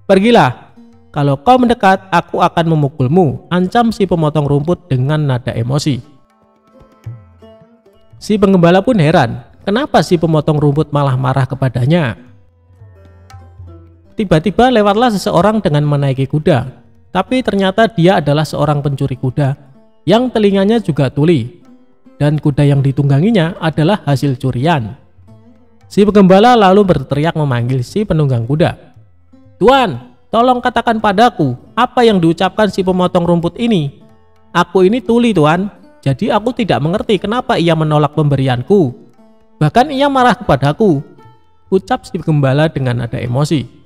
Pergilah, kalau kau mendekat aku akan memukulmu," ancam si pemotong rumput dengan nada emosi. Si penggembala pun heran Kenapa si pemotong rumput malah marah kepadanya? Tiba-tiba lewatlah seseorang dengan menaiki kuda, tapi ternyata dia adalah seorang pencuri kuda yang telinganya juga tuli, dan kuda yang ditungganginya adalah hasil curian. Si penggembala lalu berteriak memanggil si penunggang kuda. "Tuan, tolong katakan padaku, apa yang diucapkan si pemotong rumput ini? Aku ini tuli, Tuan, jadi aku tidak mengerti kenapa ia menolak pemberianku. Bahkan ia marah kepadaku," ucap si penggembala dengan nada emosi.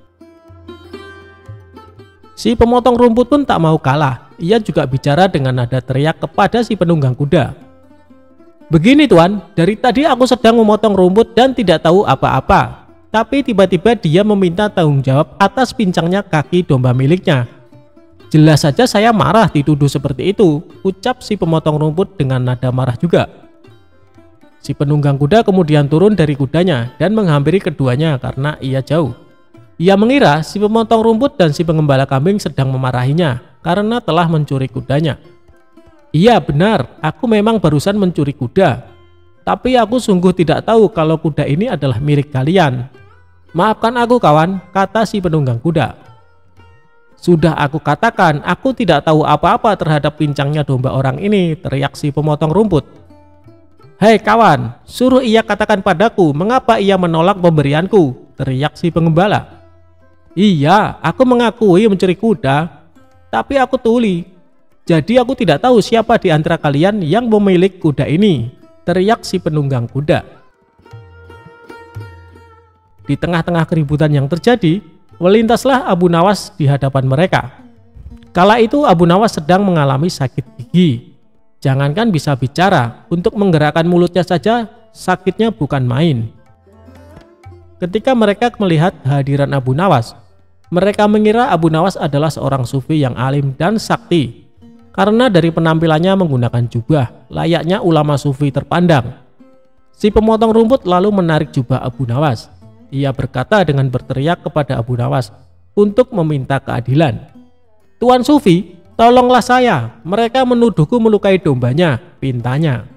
Si pemotong rumput pun tak mau kalah. Ia juga bicara dengan nada teriak kepada si penunggang kuda. "Begini Tuan, dari tadi aku sedang memotong rumput dan tidak tahu apa-apa. Tapi tiba-tiba dia meminta tanggung jawab atas pincangnya kaki domba miliknya. Jelas saja saya marah dituduh seperti itu," ucap si pemotong rumput dengan nada marah juga. Si penunggang kuda kemudian turun dari kudanya dan menghampiri keduanya karena ia jauh. Ia mengira si pemotong rumput dan si penggembala kambing sedang memarahinya karena telah mencuri kudanya. "Iya benar, aku memang barusan mencuri kuda. Tapi aku sungguh tidak tahu kalau kuda ini adalah milik kalian. Maafkan aku kawan," kata si penunggang kuda. "Sudah aku katakan, aku tidak tahu apa-apa terhadap pincangnya domba orang ini," teriak si pemotong rumput. "Hei kawan, suruh ia katakan padaku mengapa ia menolak pemberianku," teriak si penggembala. "Iya, aku mengakui mencuri kuda, tapi aku tuli. Jadi aku tidak tahu siapa di antara kalian yang memiliki kuda ini," teriak si penunggang kuda. Di tengah-tengah keributan yang terjadi, melintaslah Abu Nawas di hadapan mereka. Kala itu Abu Nawas sedang mengalami sakit gigi. Jangankan bisa bicara, untuk menggerakkan mulutnya saja sakitnya bukan main. Ketika mereka melihat kehadiran Abu Nawas, mereka mengira Abu Nawas adalah seorang sufi yang alim dan sakti, karena dari penampilannya menggunakan jubah layaknya ulama sufi terpandang. Si pemotong rumput lalu menarik jubah Abu Nawas. Ia berkata dengan berteriak kepada Abu Nawas untuk meminta keadilan. "Tuan Sufi, tolonglah saya, mereka menuduhku melukai dombanya," pintanya.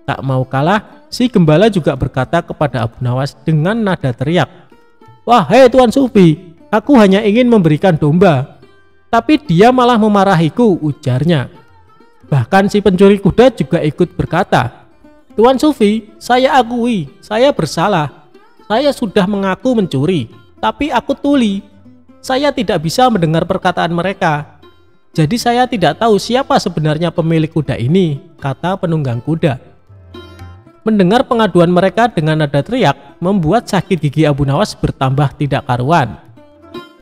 Tak mau kalah, si gembala juga berkata kepada Abu Nawas dengan nada teriak, "Wahai Tuan Sufi, aku hanya ingin memberikan domba, tapi dia malah memarahiku," ujarnya. Bahkan si pencuri kuda juga ikut berkata, "Tuan Sufi, saya akui, saya bersalah. Saya sudah mengaku mencuri, tapi aku tuli. Saya tidak bisa mendengar perkataan mereka. Jadi saya tidak tahu siapa sebenarnya pemilik kuda ini," kata penunggang kuda. Mendengar pengaduan mereka dengan nada teriak, membuat sakit gigi Abu Nawas bertambah tidak karuan.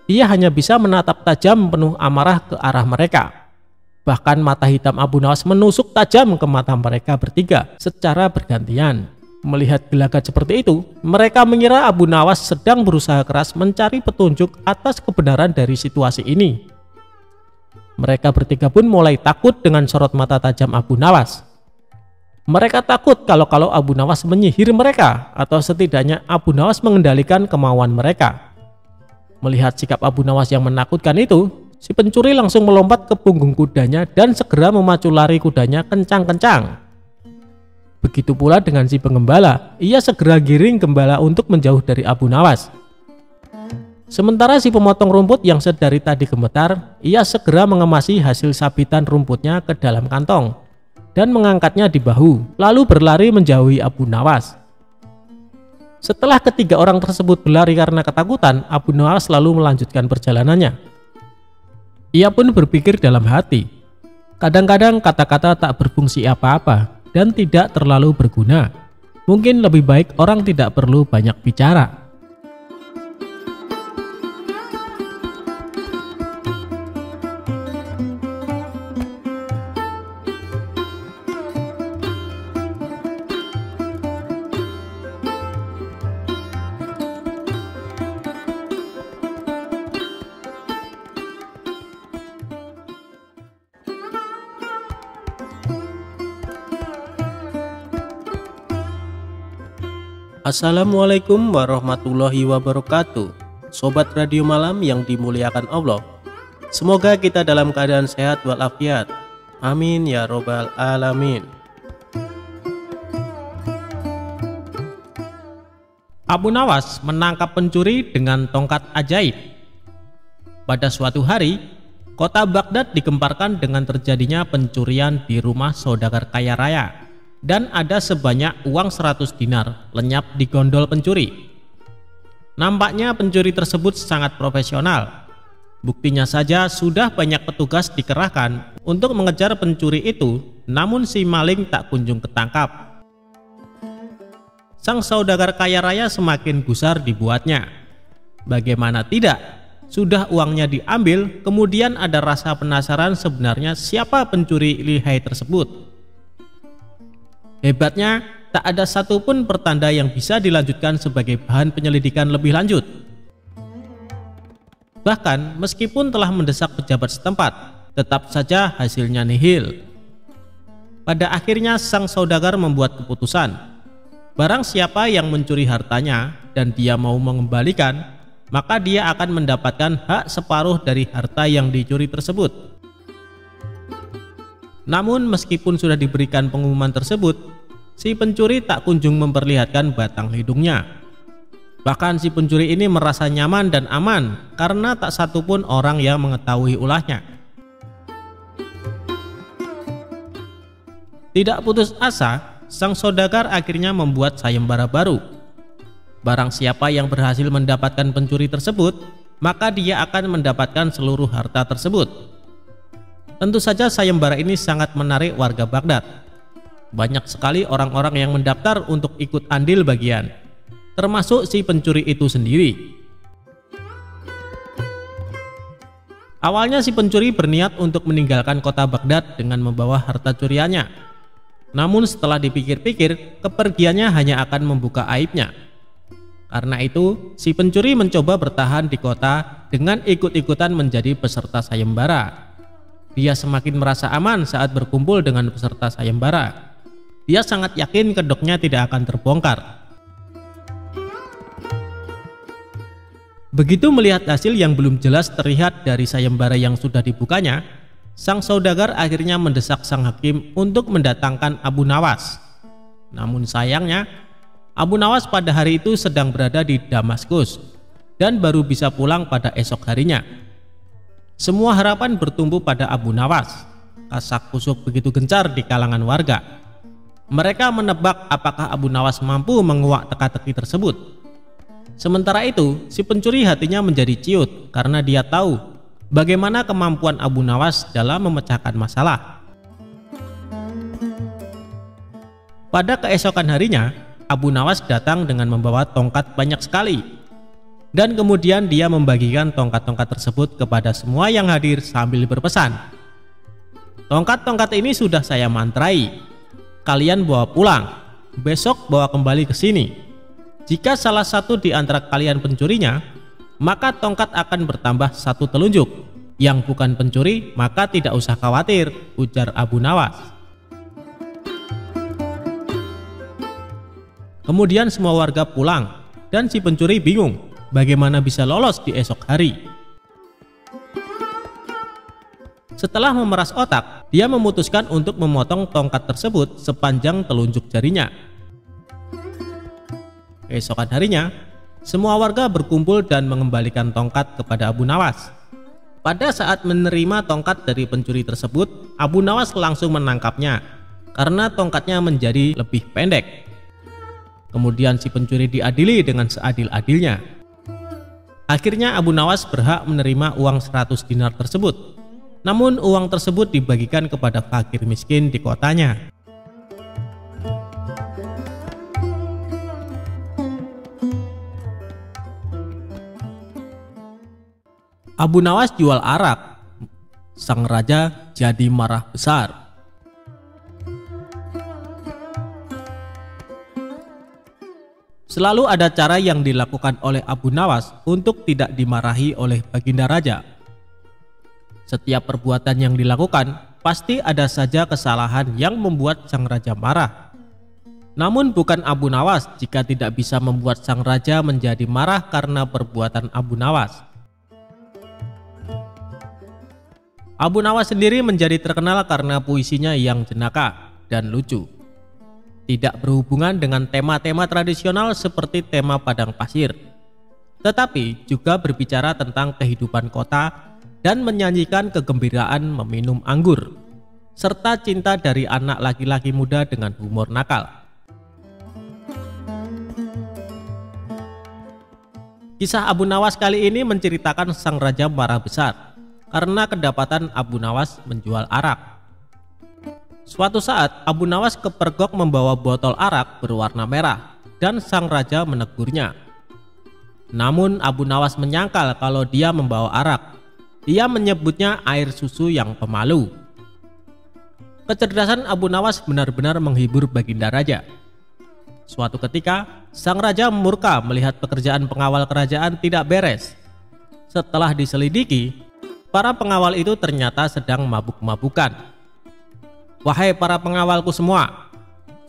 Ia hanya bisa menatap tajam penuh amarah ke arah mereka. Bahkan mata hitam Abu Nawas menusuk tajam ke mata mereka bertiga secara bergantian. Melihat gelagat seperti itu, mereka mengira Abu Nawas sedang berusaha keras mencari petunjuk atas kebenaran dari situasi ini. Mereka bertiga pun mulai takut dengan sorot mata tajam Abu Nawas. Mereka takut kalau Abu Nawas menyihir mereka, atau setidaknya Abu Nawas mengendalikan kemauan mereka. Melihat sikap Abu Nawas yang menakutkan itu, si pencuri langsung melompat ke punggung kudanya dan segera memacu lari kudanya kencang-kencang. Begitu pula dengan si penggembala, ia segera giring gembala untuk menjauh dari Abu Nawas. Sementara si pemotong rumput yang sedari tadi gemetar, ia segera mengemasi hasil sabitan rumputnya ke dalam kantong dan mengangkatnya di bahu, lalu berlari menjauhi Abu Nawas. Setelah ketiga orang tersebut berlari karena ketakutan, Abu Nawas lalu melanjutkan perjalanannya. Ia pun berpikir dalam hati, kadang-kadang kata-kata tak berfungsi apa-apa dan tidak terlalu berguna. Mungkin lebih baik orang tidak perlu banyak bicara. Assalamualaikum warahmatullahi wabarakatuh. Sobat Radio Malam yang dimuliakan Allah, semoga kita dalam keadaan sehat walafiat. Amin ya robbal alamin. Abu Nawas menangkap pencuri dengan tongkat ajaib. Pada suatu hari, kota Baghdad digemparkan dengan terjadinya pencurian di rumah saudagar kaya raya, dan ada sebanyak uang 100 dinar lenyap di gondol pencuri. Nampaknya pencuri tersebut sangat profesional. Buktinya saja sudah banyak petugas dikerahkan untuk mengejar pencuri itu, namun si maling tak kunjung ketangkap. Sang saudagar kaya raya semakin gusar dibuatnya. Bagaimana tidak? Sudah uangnya diambil, kemudian ada rasa penasaran sebenarnya siapa pencuri lihai tersebut. Hebatnya, tak ada satupun pertanda yang bisa dilanjutkan sebagai bahan penyelidikan lebih lanjut. Bahkan meskipun telah mendesak pejabat setempat, tetap saja hasilnya nihil. Pada akhirnya sang saudagar membuat keputusan. Barang siapa yang mencuri hartanya dan dia mau mengembalikan, maka dia akan mendapatkan hak separuh dari harta yang dicuri tersebut. Namun meskipun sudah diberikan pengumuman tersebut, si pencuri tak kunjung memperlihatkan batang hidungnya. Bahkan si pencuri ini merasa nyaman dan aman karena tak satupun orang yang mengetahui ulahnya. Tidak putus asa, sang saudagar akhirnya membuat sayembara baru. Barang siapa yang berhasil mendapatkan pencuri tersebut, maka dia akan mendapatkan seluruh harta tersebut. Tentu saja sayembara ini sangat menarik warga Baghdad. Banyak sekali orang-orang yang mendaftar untuk ikut andil bagian, termasuk si pencuri itu sendiri. Awalnya si pencuri berniat untuk meninggalkan kota Baghdad dengan membawa harta curiannya. Namun setelah dipikir-pikir, kepergiannya hanya akan membuka aibnya. Karena itu, si pencuri mencoba bertahan di kota dengan ikut-ikutan menjadi peserta sayembara. Dia semakin merasa aman saat berkumpul dengan peserta sayembara. Dia sangat yakin kedoknya tidak akan terbongkar. Begitu melihat hasil yang belum jelas terlihat dari sayembara yang sudah dibukanya, sang saudagar akhirnya mendesak sang hakim untuk mendatangkan Abu Nawas. Namun sayangnya, Abu Nawas pada hari itu sedang berada di Damaskus dan baru bisa pulang pada esok harinya. Semua harapan bertumbuh pada Abu Nawas. Kasak-kusuk begitu gencar di kalangan warga. Mereka menebak apakah Abu Nawas mampu menguak teka-teki tersebut. Sementara itu, si pencuri hatinya menjadi ciut karena dia tahu bagaimana kemampuan Abu Nawas dalam memecahkan masalah. Pada keesokan harinya, Abu Nawas datang dengan membawa tongkat banyak sekali. Dan kemudian dia membagikan tongkat-tongkat tersebut kepada semua yang hadir sambil berpesan, "Tongkat-tongkat ini sudah saya mantrai. Kalian bawa pulang. Besok bawa kembali ke sini. Jika salah satu di antara kalian pencurinya, maka tongkat akan bertambah satu telunjuk. Yang bukan pencuri, maka tidak usah khawatir," ujar Abu Nawas. Kemudian semua warga pulang, dan si pencuri bingung bagaimana bisa lolos di esok hari. Setelah memeras otak, dia memutuskan untuk memotong tongkat tersebut sepanjang telunjuk jarinya. Keesokan harinya, semua warga berkumpul dan mengembalikan tongkat kepada Abu Nawas. Pada saat menerima tongkat dari pencuri tersebut, Abu Nawas langsung menangkapnya karena tongkatnya menjadi lebih pendek. Kemudian si pencuri diadili dengan seadil-adilnya. Akhirnya Abu Nawas berhak menerima uang 100 dinar tersebut. Namun uang tersebut dibagikan kepada fakir miskin di kotanya. Abu Nawas jual arak. Sang raja jadi marah besar. Selalu ada cara yang dilakukan oleh Abu Nawas untuk tidak dimarahi oleh baginda raja. Setiap perbuatan yang dilakukan pasti ada saja kesalahan yang membuat sang raja marah. Namun bukan Abu Nawas jika tidak bisa membuat sang raja menjadi marah karena perbuatan Abu Nawas. Abu Nawas sendiri menjadi terkenal karena puisinya yang jenaka dan lucu. tidak berhubungan dengan tema-tema tradisional seperti tema padang pasir, tetapi juga berbicara tentang kehidupan kota dan menyanyikan kegembiraan meminum anggur, serta cinta dari anak laki-laki muda dengan humor nakal. Kisah Abu Nawas kali ini menceritakan sang raja marah besar karena kedapatan Abu Nawas menjual arak. Suatu saat Abu Nawas kepergok membawa botol arak berwarna merah dan sang raja menegurnya. Namun Abu Nawas menyangkal kalau dia membawa arak. Dia menyebutnya air susu yang pemalu. Kecerdasan Abu Nawas benar-benar menghibur Baginda Raja. Suatu ketika, sang raja murka melihat pekerjaan pengawal kerajaan tidak beres. Setelah diselidiki, para pengawal itu ternyata sedang mabuk-mabukan. "Wahai para pengawalku semua,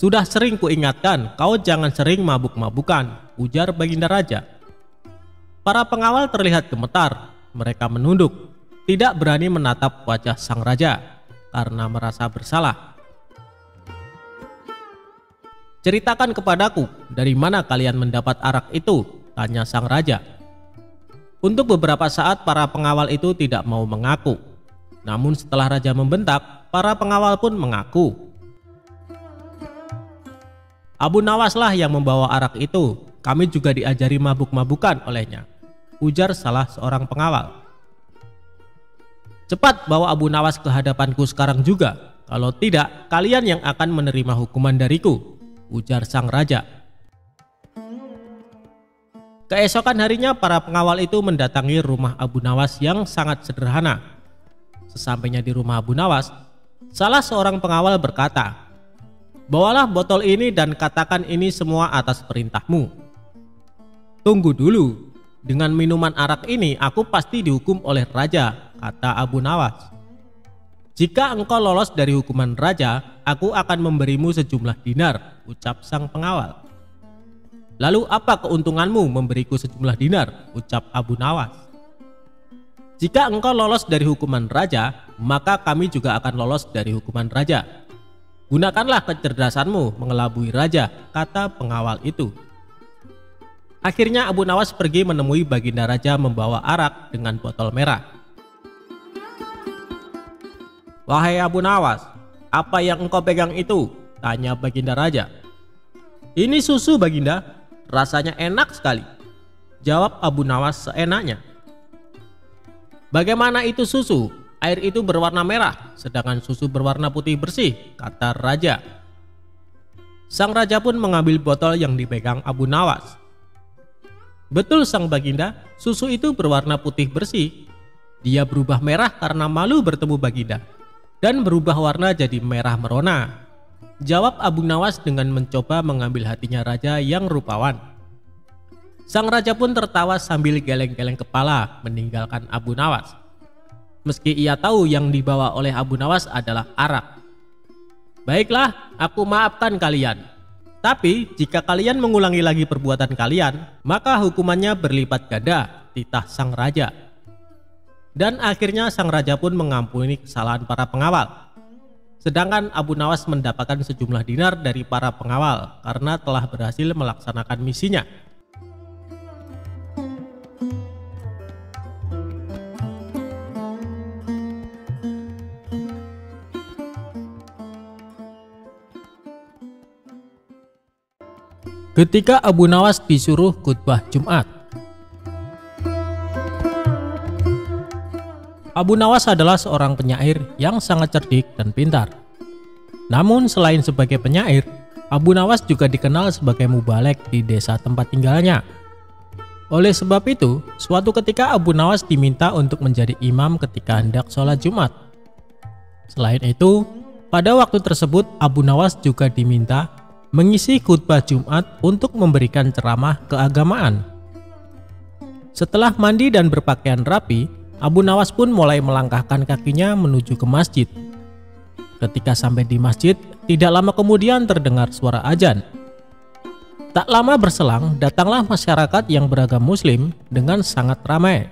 sudah sering kuingatkan kau jangan sering mabuk-mabukan," ujar Baginda Raja. Para pengawal terlihat gemetar, mereka menunduk, tidak berani menatap wajah sang raja karena merasa bersalah. "Ceritakan kepadaku, dari mana kalian mendapat arak itu?" tanya sang raja. Untuk beberapa saat para pengawal itu tidak mau mengaku. Namun setelah raja membentak, para pengawal pun mengaku. "Abu Nawas lah yang membawa arak itu, kami juga diajari mabuk-mabukan olehnya," ujar salah seorang pengawal. "Cepat bawa Abu Nawas ke hadapanku sekarang juga, kalau tidak kalian yang akan menerima hukuman dariku," ujar sang raja. Keesokan harinya para pengawal itu mendatangi rumah Abu Nawas yang sangat sederhana. Sesampainya di rumah Abu Nawas, salah seorang pengawal berkata, "Bawalah botol ini dan katakan ini semua atas perintahmu." "Tunggu dulu, dengan minuman arak ini aku pasti dihukum oleh raja," kata Abu Nawas. "Jika engkau lolos dari hukuman raja, aku akan memberimu sejumlah dinar," ucap sang pengawal. "Lalu apa keuntunganmu memberiku sejumlah dinar?" ucap Abu Nawas. "Jika engkau lolos dari hukuman raja, maka kami juga akan lolos dari hukuman raja. Gunakanlah kecerdasanmu mengelabui raja," kata pengawal itu. Akhirnya Abu Nawas pergi menemui Baginda Raja membawa arak dengan botol merah. "Wahai Abu Nawas, apa yang engkau pegang itu?" tanya Baginda Raja. "Ini susu, Baginda, rasanya enak sekali," jawab Abu Nawas seenaknya. "Bagaimana itu susu? Air itu berwarna merah, sedangkan susu berwarna putih bersih," kata raja. Sang raja pun mengambil botol yang dipegang Abu Nawas. "Betul sang Baginda, susu itu berwarna putih bersih. Dia berubah merah karena malu bertemu Baginda, dan berubah warna jadi merah merona," jawab Abu Nawas dengan mencoba mengambil hatinya raja yang rupawan. Sang raja pun tertawa sambil geleng-geleng kepala meninggalkan Abu Nawas. Meski ia tahu yang dibawa oleh Abu Nawas adalah arak. "Baiklah, aku maafkan kalian. Tapi jika kalian mengulangi lagi perbuatan kalian, maka hukumannya berlipat ganda," titah sang raja. Dan akhirnya sang raja pun mengampuni kesalahan para pengawal. Sedangkan Abu Nawas mendapatkan sejumlah dinar dari para pengawal karena telah berhasil melaksanakan misinya. Ketika Abu Nawas disuruh khutbah Jumat. Abu Nawas adalah seorang penyair yang sangat cerdik dan pintar. Namun selain sebagai penyair, Abu Nawas juga dikenal sebagai mubalek di desa tempat tinggalnya. Oleh sebab itu, suatu ketika Abu Nawas diminta untuk menjadi imam ketika hendak sholat Jumat. Selain itu, pada waktu tersebut Abu Nawas juga diminta mengisi khutbah Jumat untuk memberikan ceramah keagamaan. Setelah mandi dan berpakaian rapi, Abu Nawas pun mulai melangkahkan kakinya menuju ke masjid. Ketika sampai di masjid, tidak lama kemudian terdengar suara azan. Tak lama berselang, datanglah masyarakat yang beragam Muslim dengan sangat ramai.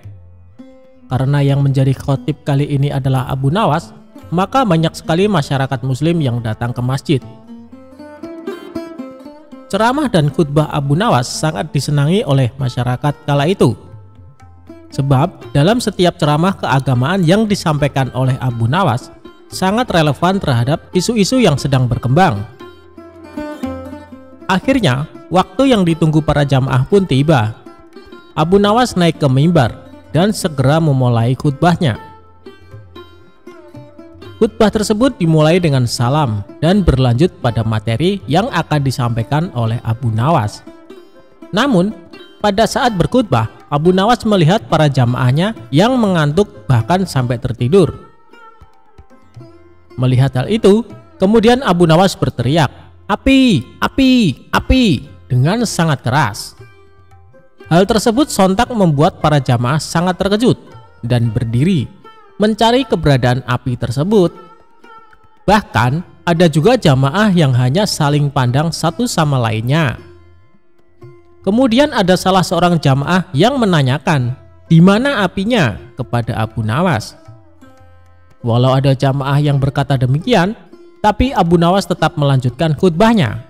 Karena yang menjadi khotib kali ini adalah Abu Nawas, maka banyak sekali masyarakat Muslim yang datang ke masjid. Ceramah dan khutbah Abu Nawas sangat disenangi oleh masyarakat kala itu. Sebab dalam setiap ceramah keagamaan yang disampaikan oleh Abu Nawas sangat relevan terhadap isu-isu yang sedang berkembang. Akhirnya, waktu yang ditunggu para jamaah pun tiba. Abu Nawas naik ke mimbar dan segera memulai khutbahnya. Khutbah tersebut dimulai dengan salam dan berlanjut pada materi yang akan disampaikan oleh Abu Nawas. Namun, pada saat berkhutbah, Abu Nawas melihat para jamaahnya yang mengantuk bahkan sampai tertidur. Melihat hal itu, kemudian Abu Nawas berteriak, "Api, api, api!" dengan sangat keras. Hal tersebut sontak membuat para jamaah sangat terkejut dan berdiri mencari keberadaan api tersebut. Bahkan ada juga jamaah yang hanya saling pandang satu sama lainnya. Kemudian ada salah seorang jamaah yang menanyakan, "Di mana apinya?" kepada Abu Nawas. Walau ada jamaah yang berkata demikian, tapi Abu Nawas tetap melanjutkan khutbahnya.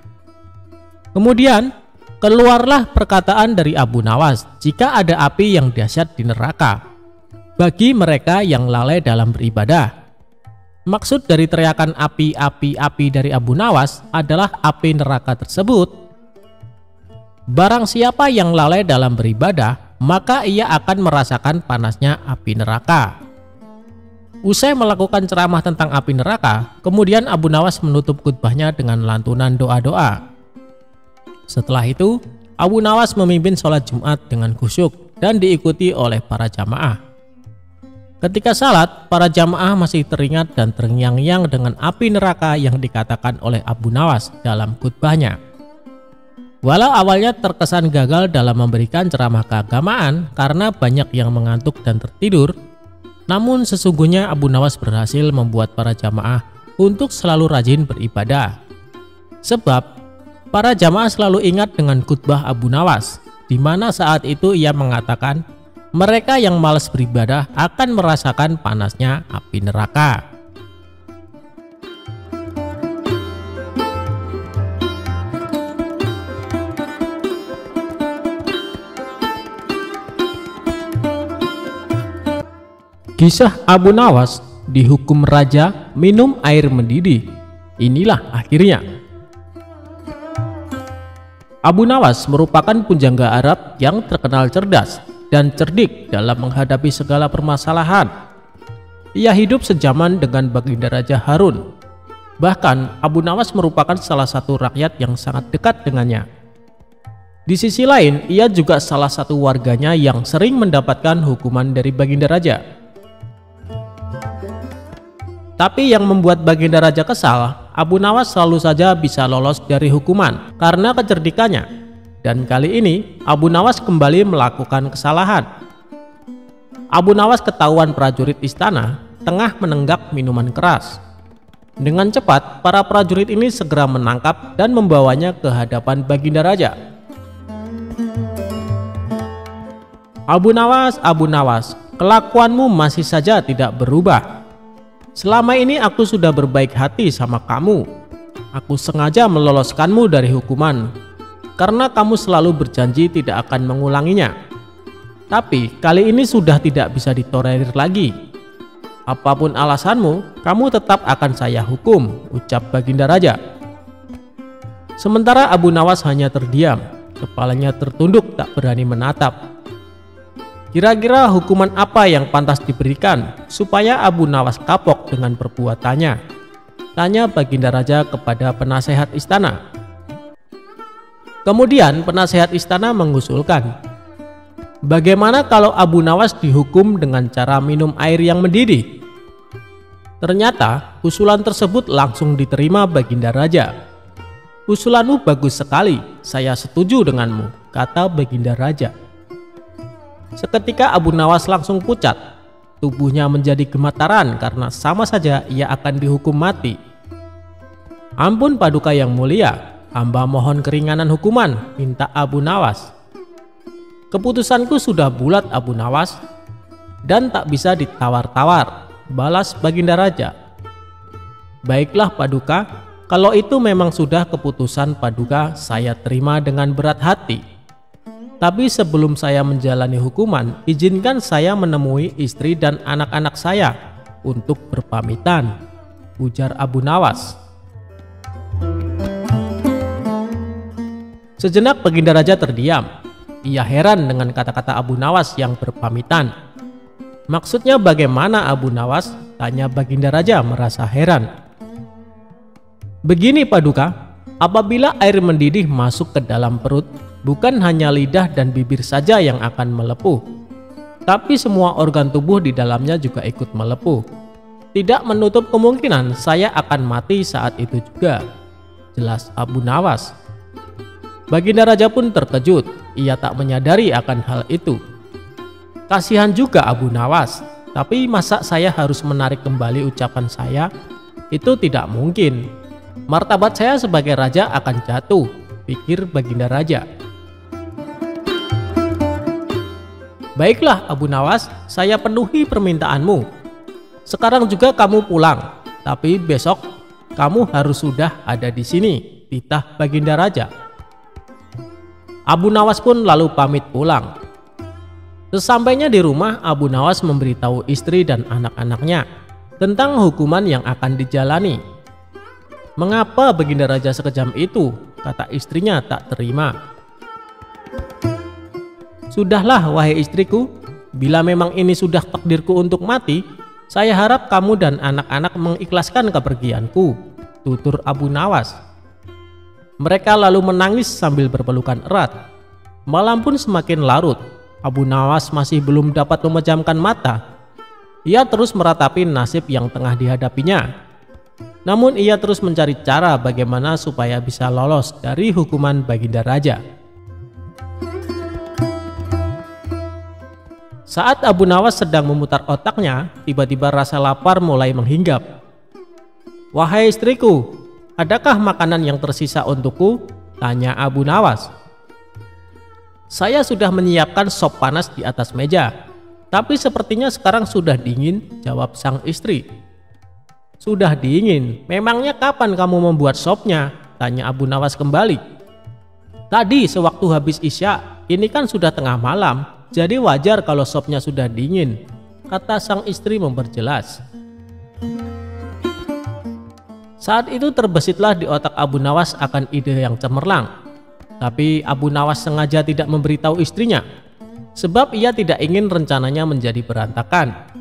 Kemudian keluarlah perkataan dari Abu Nawas, jika ada api yang dahsyat di neraka bagi mereka yang lalai dalam beribadah. Maksud dari teriakan api, api, api dari Abu Nawas adalah api neraka tersebut. Barang siapa yang lalai dalam beribadah, maka ia akan merasakan panasnya api neraka. Usai melakukan ceramah tentang api neraka, kemudian Abu Nawas menutup khutbahnya dengan lantunan doa-doa. Setelah itu, Abu Nawas memimpin sholat Jumat dengan khusyuk dan diikuti oleh para jamaah. Ketika salat, para jamaah masih teringat dan terngiang-ngiang dengan api neraka yang dikatakan oleh Abu Nawas dalam khutbahnya. Walau awalnya terkesan gagal dalam memberikan ceramah keagamaan karena banyak yang mengantuk dan tertidur, namun sesungguhnya Abu Nawas berhasil membuat para jamaah untuk selalu rajin beribadah. Sebab para jamaah selalu ingat dengan khutbah Abu Nawas, di mana saat itu ia mengatakan mereka yang malas beribadah akan merasakan panasnya api neraka. Kisah Abu Nawas dihukum raja minum air mendidih. Inilah akhirnya. Abu Nawas merupakan pujangga Arab yang terkenal cerdas dan cerdik dalam menghadapi segala permasalahan. Ia hidup sejaman dengan Baginda Raja Harun. Bahkan Abu Nawas merupakan salah satu rakyat yang sangat dekat dengannya. Di sisi lain, ia juga salah satu warganya yang sering mendapatkan hukuman dari Baginda Raja. Tapi yang membuat Baginda Raja kesal, Abu Nawas selalu saja bisa lolos dari hukuman karena kecerdikannya. Dan kali ini Abu Nawas kembali melakukan kesalahan. Abu Nawas ketahuan prajurit istana tengah menenggak minuman keras. Dengan cepat, para prajurit ini segera menangkap dan membawanya ke hadapan Baginda Raja. Abu Nawas, kelakuanmu masih saja tidak berubah. Selama ini aku sudah berbaik hati sama kamu. Aku sengaja meloloskanmu dari hukuman karena kamu selalu berjanji tidak akan mengulanginya. Tapi kali ini sudah tidak bisa ditolerir lagi. Apapun alasanmu, kamu tetap akan saya hukum, ucap Baginda Raja. Sementara Abu Nawas hanya terdiam, kepalanya tertunduk tak berani menatap. Kira-kira hukuman apa yang pantas diberikan supaya Abu Nawas kapok dengan perbuatannya? Tanya Baginda Raja kepada penasehat istana. Kemudian penasehat istana mengusulkan, bagaimana kalau Abu Nawas dihukum dengan cara minum air yang mendidih? Ternyata usulan tersebut langsung diterima Baginda Raja. Usulanmu bagus sekali, saya setuju denganmu, kata Baginda Raja. Seketika Abu Nawas langsung pucat, tubuhnya menjadi gemetaran karena sama saja ia akan dihukum mati. Ampun Paduka yang mulia, hamba mohon keringanan hukuman, minta Abu Nawas. Keputusanku sudah bulat Abu Nawas, dan tak bisa ditawar-tawar, balas Baginda Raja. Baiklah Paduka, Kalau itu memang sudah keputusan Paduka, saya terima dengan berat hati. Tapi sebelum saya menjalani hukuman, izinkan saya menemui istri dan anak-anak saya untuk berpamitan, ujar Abu Nawas. Sejenak Baginda Raja terdiam. Ia heran dengan kata-kata Abu Nawas yang berpamitan. Maksudnya bagaimana Abu Nawas? Tanya Baginda Raja merasa heran. Begini Paduka, apabila air mendidih masuk ke dalam perut, bukan hanya lidah dan bibir saja yang akan melepuh, tapi semua organ tubuh di dalamnya juga ikut melepuh. Tidak menutup kemungkinan saya akan mati saat itu juga, jelas Abu Nawas. Baginda Raja pun terkejut, ia tak menyadari akan hal itu. Kasihan juga Abu Nawas, tapi masa saya harus menarik kembali ucapan saya? Itu tidak mungkin. Martabat saya sebagai raja akan jatuh, pikir Baginda Raja. Baiklah Abu Nawas, saya penuhi permintaanmu. Sekarang juga kamu pulang, tapi besok kamu harus sudah ada di sini, titah Baginda Raja. Abu Nawas pun lalu pamit pulang. Sesampainya di rumah, Abu Nawas memberitahu istri dan anak-anaknya tentang hukuman yang akan dijalani. Mengapa Baginda Raja sekejam itu? Kata istrinya tak terima. Sudahlah wahai istriku, bila memang ini sudah takdirku untuk mati, saya harap kamu dan anak-anak mengikhlaskan kepergianku, tutur Abu Nawas. Mereka lalu menangis sambil berpelukan erat. Malam pun semakin larut. Abu Nawas masih belum dapat memejamkan mata. Ia terus meratapi nasib yang tengah dihadapinya. Namun ia terus mencari cara bagaimana supaya bisa lolos dari hukuman Baginda Raja. Saat Abu Nawas sedang memutar otaknya, tiba-tiba rasa lapar mulai menghinggap. Wahai istriku, adakah makanan yang tersisa untukku? Tanya Abu Nawas. Saya sudah menyiapkan sop panas di atas meja, tapi sepertinya sekarang sudah dingin, jawab sang istri. Sudah dingin? Memangnya kapan kamu membuat sopnya? Tanya Abu Nawas kembali. Tadi sewaktu habis Isya, ini kan sudah tengah malam, jadi wajar kalau sopnya sudah dingin, kata sang istri memperjelas. Saat itu terbesitlah di otak Abu Nawas akan ide yang cemerlang. Tapi Abu Nawas sengaja tidak memberitahu istrinya, sebab ia tidak ingin rencananya menjadi berantakan.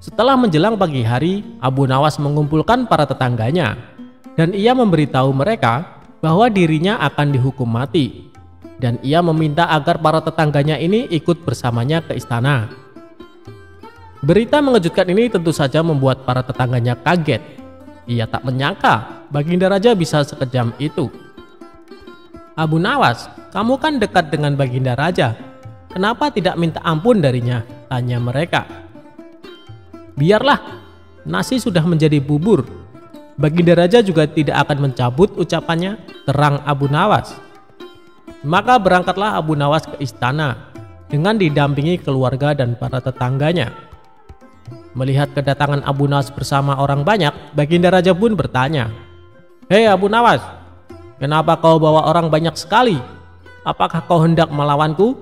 Setelah menjelang pagi hari, Abu Nawas mengumpulkan para tetangganya, dan ia memberitahu mereka bahwa dirinya akan dihukum mati, dan ia meminta agar para tetangganya ini ikut bersamanya ke istana. Berita mengejutkan ini tentu saja membuat para tetangganya kaget. Ia tak menyangka Baginda Raja bisa sekejam itu. Abu Nawas, kamu kan dekat dengan Baginda Raja, kenapa tidak minta ampun darinya? Tanya mereka. Biarlah, nasi sudah menjadi bubur. Baginda Raja juga tidak akan mencabut ucapannya, terang Abu Nawas. Maka berangkatlah Abu Nawas ke istana dengan didampingi keluarga dan para tetangganya. Melihat kedatangan Abu Nawas bersama orang banyak, Baginda Raja pun bertanya, "Hei Abu Nawas, kenapa kau bawa orang banyak sekali? Apakah kau hendak melawanku?"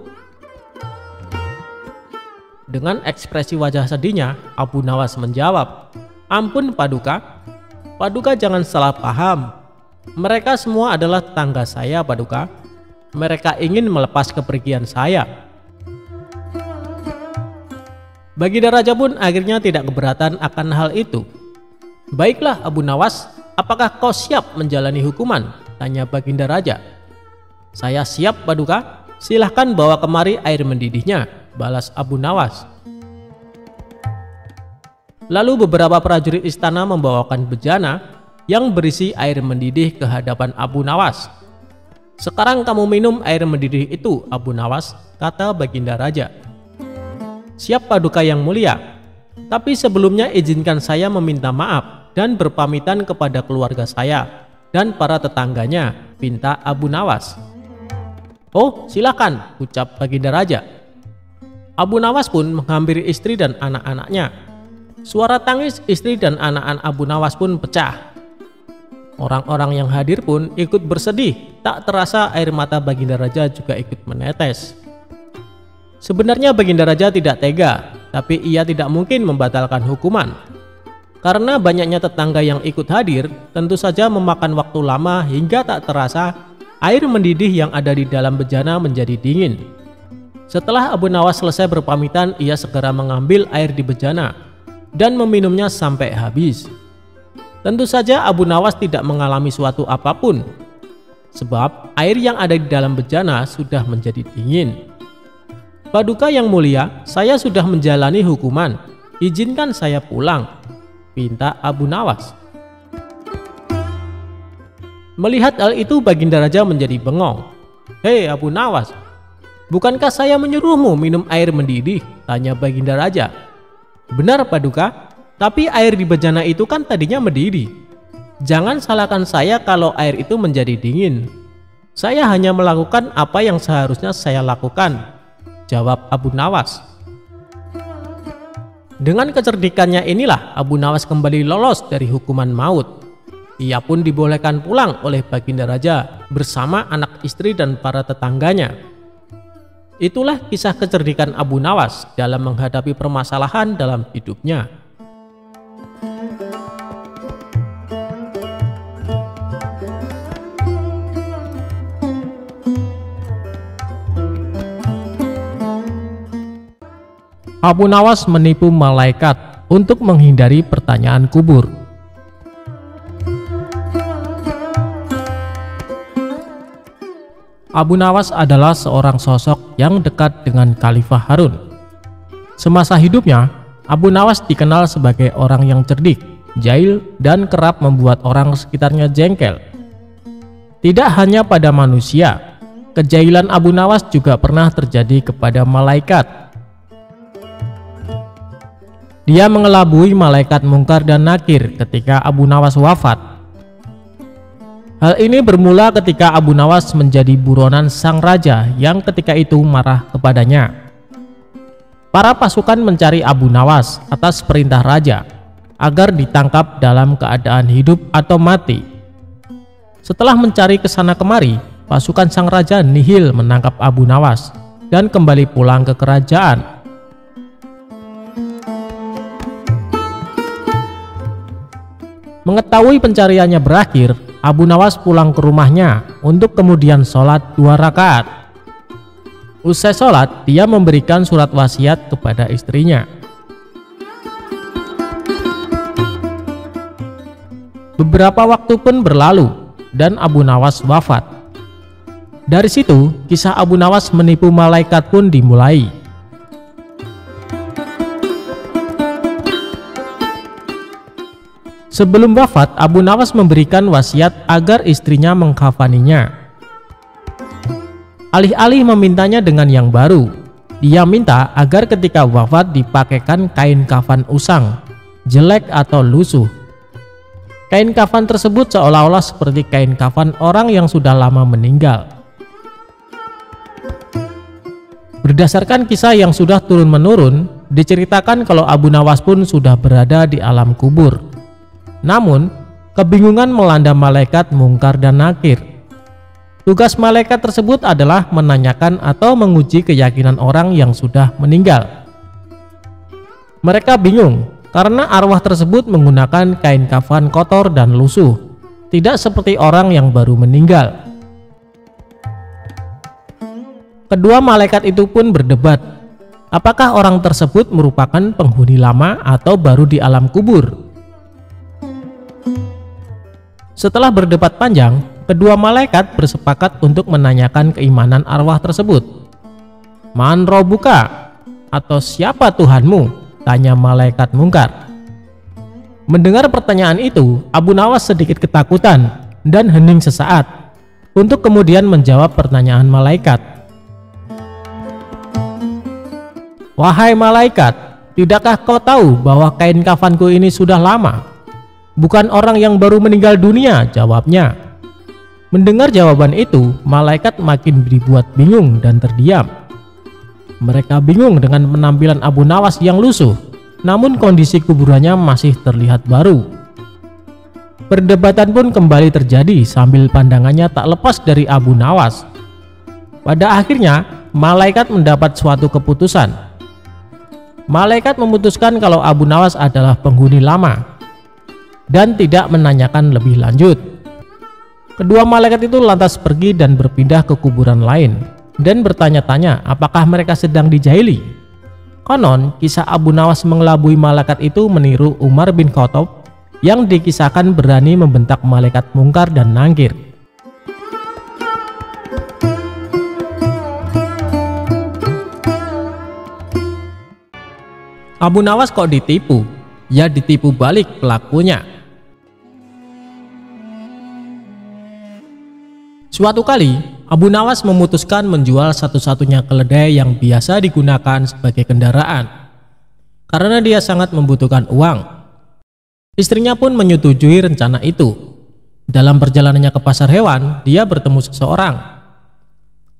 Dengan ekspresi wajah sedihnya, Abu Nawas menjawab, "Ampun Paduka, Paduka jangan salah paham. Mereka semua adalah tetangga saya Paduka. Mereka ingin melepas kepergian saya." Baginda Raja pun akhirnya tidak keberatan akan hal itu. "Baiklah Abu Nawas, apakah kau siap menjalani hukuman?" tanya Baginda Raja. "Saya siap Paduka, silahkan bawa kemari air mendidihnya," balas Abu Nawas. Lalu beberapa prajurit istana membawakan bejana yang berisi air mendidih ke hadapan Abu Nawas. "Sekarang kamu minum air mendidih itu Abu Nawas," kata Baginda Raja. "Siap Paduka yang mulia, tapi sebelumnya izinkan saya meminta maaf dan berpamitan kepada keluarga saya dan para tetangganya," pinta Abu Nawas. "Oh silakan," ucap Baginda Raja. Abu Nawas pun menghampiri istri dan anak-anaknya. Suara tangis istri dan anak-anak Abu Nawas pun pecah. Orang-orang yang hadir pun ikut bersedih. Tak terasa air mata Baginda Raja juga ikut menetes. Sebenarnya Baginda Raja tidak tega, tapi ia tidak mungkin membatalkan hukuman. Karena banyaknya tetangga yang ikut hadir, tentu saja memakan waktu lama hingga tak terasa air mendidih yang ada di dalam bejana menjadi dingin. Setelah Abu Nawas selesai berpamitan, ia segera mengambil air di bejana dan meminumnya sampai habis. Tentu saja Abu Nawas tidak mengalami suatu apapun, sebab air yang ada di dalam bejana sudah menjadi dingin. Paduka yang mulia, saya sudah menjalani hukuman, izinkan saya pulang, pinta Abu Nawas. Melihat hal itu Baginda Raja menjadi bengong. Hei Abu Nawas, bukankah saya menyuruhmu minum air mendidih? Tanya Baginda Raja. Benar Paduka, tapi air di bejana itu kan tadinya mendidih. Jangan salahkan saya kalau air itu menjadi dingin. Saya hanya melakukan apa yang seharusnya saya lakukan, jawab Abu Nawas. Dengan kecerdikannya inilah Abu Nawas kembali lolos dari hukuman maut. Ia pun dibolehkan pulang oleh Baginda Raja bersama anak istri dan para tetangganya. Itulah kisah kecerdikan Abu Nawas dalam menghadapi permasalahan dalam hidupnya. Abu Nawas menipu malaikat untuk menghindari pertanyaan kubur. Abu Nawas adalah seorang sosok yang dekat dengan Khalifah Harun. Semasa hidupnya, Abu Nawas dikenal sebagai orang yang cerdik, jahil, dan kerap membuat orang sekitarnya jengkel. Tidak hanya pada manusia, kejahilan Abu Nawas juga pernah terjadi kepada malaikat. Dia mengelabui malaikat Mungkar dan Nakir ketika Abu Nawas wafat. Hal ini bermula ketika Abu Nawas menjadi buronan sang raja yang ketika itu marah kepadanya. Para pasukan mencari Abu Nawas atas perintah raja agar ditangkap dalam keadaan hidup atau mati. Setelah mencari kesana kemari, pasukan sang raja nihil menangkap Abu Nawas dan kembali pulang ke kerajaan. Mengetahui pencariannya berakhir, Abu Nawas pulang ke rumahnya untuk kemudian sholat 2 rakaat. Usai sholat, dia memberikan surat wasiat kepada istrinya. Beberapa waktu pun berlalu dan Abu Nawas wafat. Dari situ, kisah Abu Nawas menipu malaikat pun dimulai. Sebelum wafat, Abu Nawas memberikan wasiat agar istrinya mengkafaninya. Alih-alih memintanya dengan yang baru, dia minta agar ketika wafat dipakaikan kain kafan usang, jelek atau lusuh. Kain kafan tersebut seolah-olah seperti kain kafan orang yang sudah lama meninggal. Berdasarkan kisah yang sudah turun-menurun, diceritakan kalau Abu Nawas pun sudah berada di alam kubur. Namun, kebingungan melanda malaikat Mungkar dan Nakir. Tugas malaikat tersebut adalah menanyakan atau menguji keyakinan orang yang sudah meninggal. Mereka bingung karena arwah tersebut menggunakan kain kafan kotor dan lusuh, tidak seperti orang yang baru meninggal. Kedua malaikat itu pun berdebat, apakah orang tersebut merupakan penghuni lama atau baru di alam kubur. Setelah berdebat panjang, kedua malaikat bersepakat untuk menanyakan keimanan arwah tersebut. Man robuka, atau siapa Tuhanmu? Tanya malaikat Mungkar. Mendengar pertanyaan itu, Abu Nawas sedikit ketakutan dan hening sesaat untuk kemudian menjawab pertanyaan malaikat. Wahai malaikat, tidakkah kau tahu bahwa kain kafanku ini sudah lama? Bukan orang yang baru meninggal dunia, jawabnya. Mendengar jawaban itu, malaikat makin dibuat bingung dan terdiam. Mereka bingung dengan penampilan Abu Nawas yang lusuh, namun kondisi kuburannya masih terlihat baru. Perdebatan pun kembali terjadi sambil pandangannya tak lepas dari Abu Nawas. Pada akhirnya, malaikat mendapat suatu keputusan. Malaikat memutuskan kalau Abu Nawas adalah penghuni lama dan tidak menanyakan lebih lanjut. Kedua malaikat itu lantas pergi dan berpindah ke kuburan lain dan bertanya-tanya apakah mereka sedang dijahili. Konon, kisah Abu Nawas mengelabui malaikat itu meniru Umar bin Khattab yang dikisahkan berani membentak malaikat mungkar dan nangkir. Abu Nawas kok ditipu? Ya ditipu balik pelakunya. Suatu kali, Abu Nawas memutuskan menjual satu-satunya keledai yang biasa digunakan sebagai kendaraan karena dia sangat membutuhkan uang. Istrinya pun menyetujui rencana itu. Dalam perjalanannya ke pasar hewan, dia bertemu seseorang.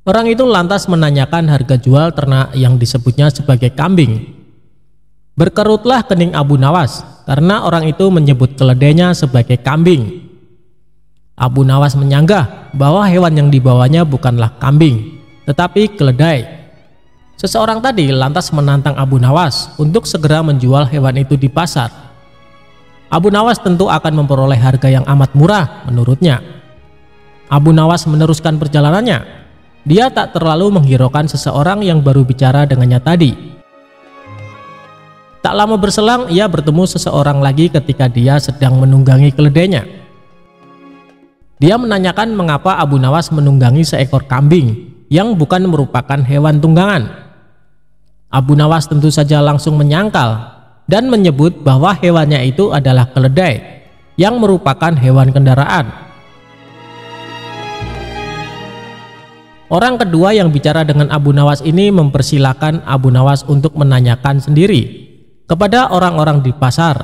Orang itu lantas menanyakan harga jual ternak yang disebutnya sebagai kambing. Berkerutlah kening Abu Nawas karena orang itu menyebut keledainya sebagai kambing. Abu Nawas menyanggah bahwa hewan yang dibawanya bukanlah kambing, tetapi keledai. Seseorang tadi lantas menantang Abu Nawas untuk segera menjual hewan itu di pasar. Abu Nawas tentu akan memperoleh harga yang amat murah menurutnya. Abu Nawas meneruskan perjalanannya. Dia tak terlalu menghiraukan seseorang yang baru bicara dengannya tadi. Tak lama berselang, ia bertemu seseorang lagi ketika dia sedang menunggangi keledainya. Dia menanyakan mengapa Abu Nawas menunggangi seekor kambing yang bukan merupakan hewan tunggangan. Abu Nawas tentu saja langsung menyangkal dan menyebut bahwa hewannya itu adalah keledai yang merupakan hewan kendaraan. Orang kedua yang bicara dengan Abu Nawas ini mempersilahkan Abu Nawas untuk menanyakan sendiri kepada orang-orang di pasar,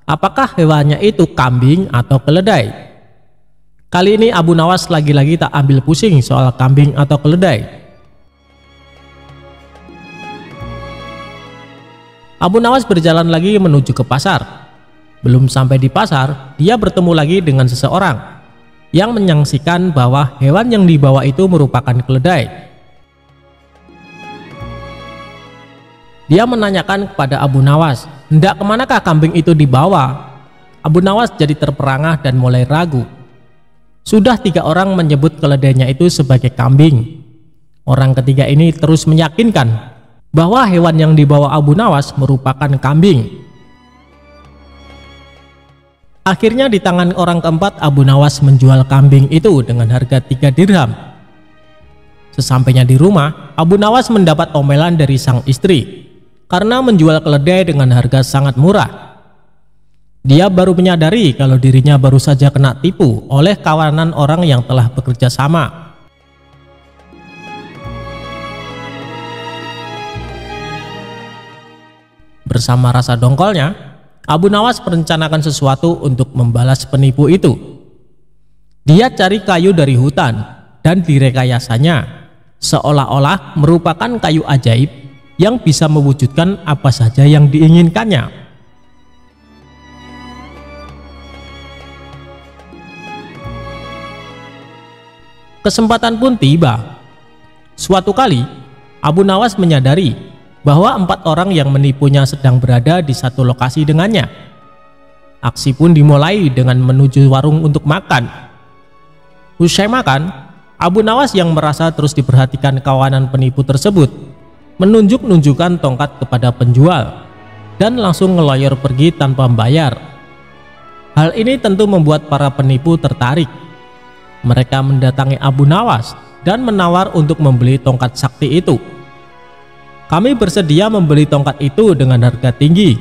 apakah hewannya itu kambing atau keledai. Kali ini Abu Nawas lagi-lagi tak ambil pusing soal kambing atau keledai. Abu Nawas berjalan lagi menuju ke pasar. Belum sampai di pasar, dia bertemu lagi dengan seseorang yang menyaksikan bahwa hewan yang dibawa itu merupakan keledai. Dia menanyakan kepada Abu Nawas, hendak kemanakah kambing itu dibawa? Abu Nawas jadi terperangah dan mulai ragu. Sudah 3 orang menyebut keledainya itu sebagai kambing. Orang ketiga ini terus meyakinkan bahwa hewan yang dibawa Abu Nawas merupakan kambing. Akhirnya di tangan orang keempat, Abu Nawas menjual kambing itu dengan harga 3 dirham. Sesampainya di rumah, Abu Nawas mendapat omelan dari sang istri karena menjual keledai dengan harga sangat murah. Dia baru menyadari kalau dirinya baru saja kena tipu oleh kawanan orang yang telah bekerja sama. Bersama rasa dongkolnya, Abu Nawas merencanakan sesuatu untuk membalas penipu itu. Dia cari kayu dari hutan dan direkayasanya seolah-olah merupakan kayu ajaib yang bisa mewujudkan apa saja yang diinginkannya. Kesempatan pun tiba. Suatu kali, Abu Nawas menyadari bahwa 4 orang yang menipunya sedang berada di satu lokasi dengannya. Aksi pun dimulai dengan menuju warung untuk makan. Usai makan, Abu Nawas yang merasa terus diperhatikan kawanan penipu tersebut menunjuk-nunjukkan tongkat kepada penjual dan langsung ngeloyor pergi tanpa membayar. Hal ini tentu membuat para penipu tertarik. Mereka mendatangi Abu Nawas dan menawar untuk membeli tongkat sakti itu. "Kami bersedia membeli tongkat itu dengan harga tinggi,"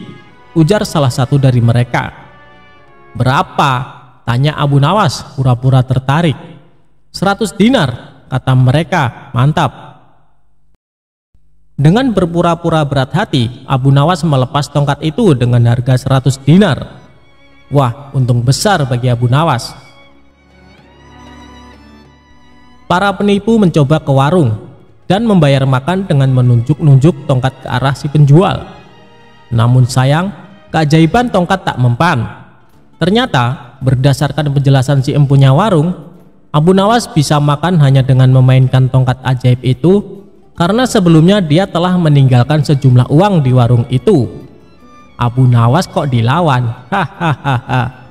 ujar salah satu dari mereka. "Berapa?" tanya Abu Nawas pura-pura tertarik. 100 dinar, kata mereka. "Mantap." Dengan berpura-pura berat hati, Abu Nawas melepas tongkat itu dengan harga 100 dinar. Wah, untung besar bagi Abu Nawas. Para penipu mencoba ke warung dan membayar makan dengan menunjuk-nunjuk tongkat ke arah si penjual. Namun sayang, keajaiban tongkat tak mempan. Ternyata berdasarkan penjelasan si empunya warung, Abu Nawas bisa makan hanya dengan memainkan tongkat ajaib itu karena sebelumnya dia telah meninggalkan sejumlah uang di warung itu. Abu Nawas kok dilawan? Hahaha.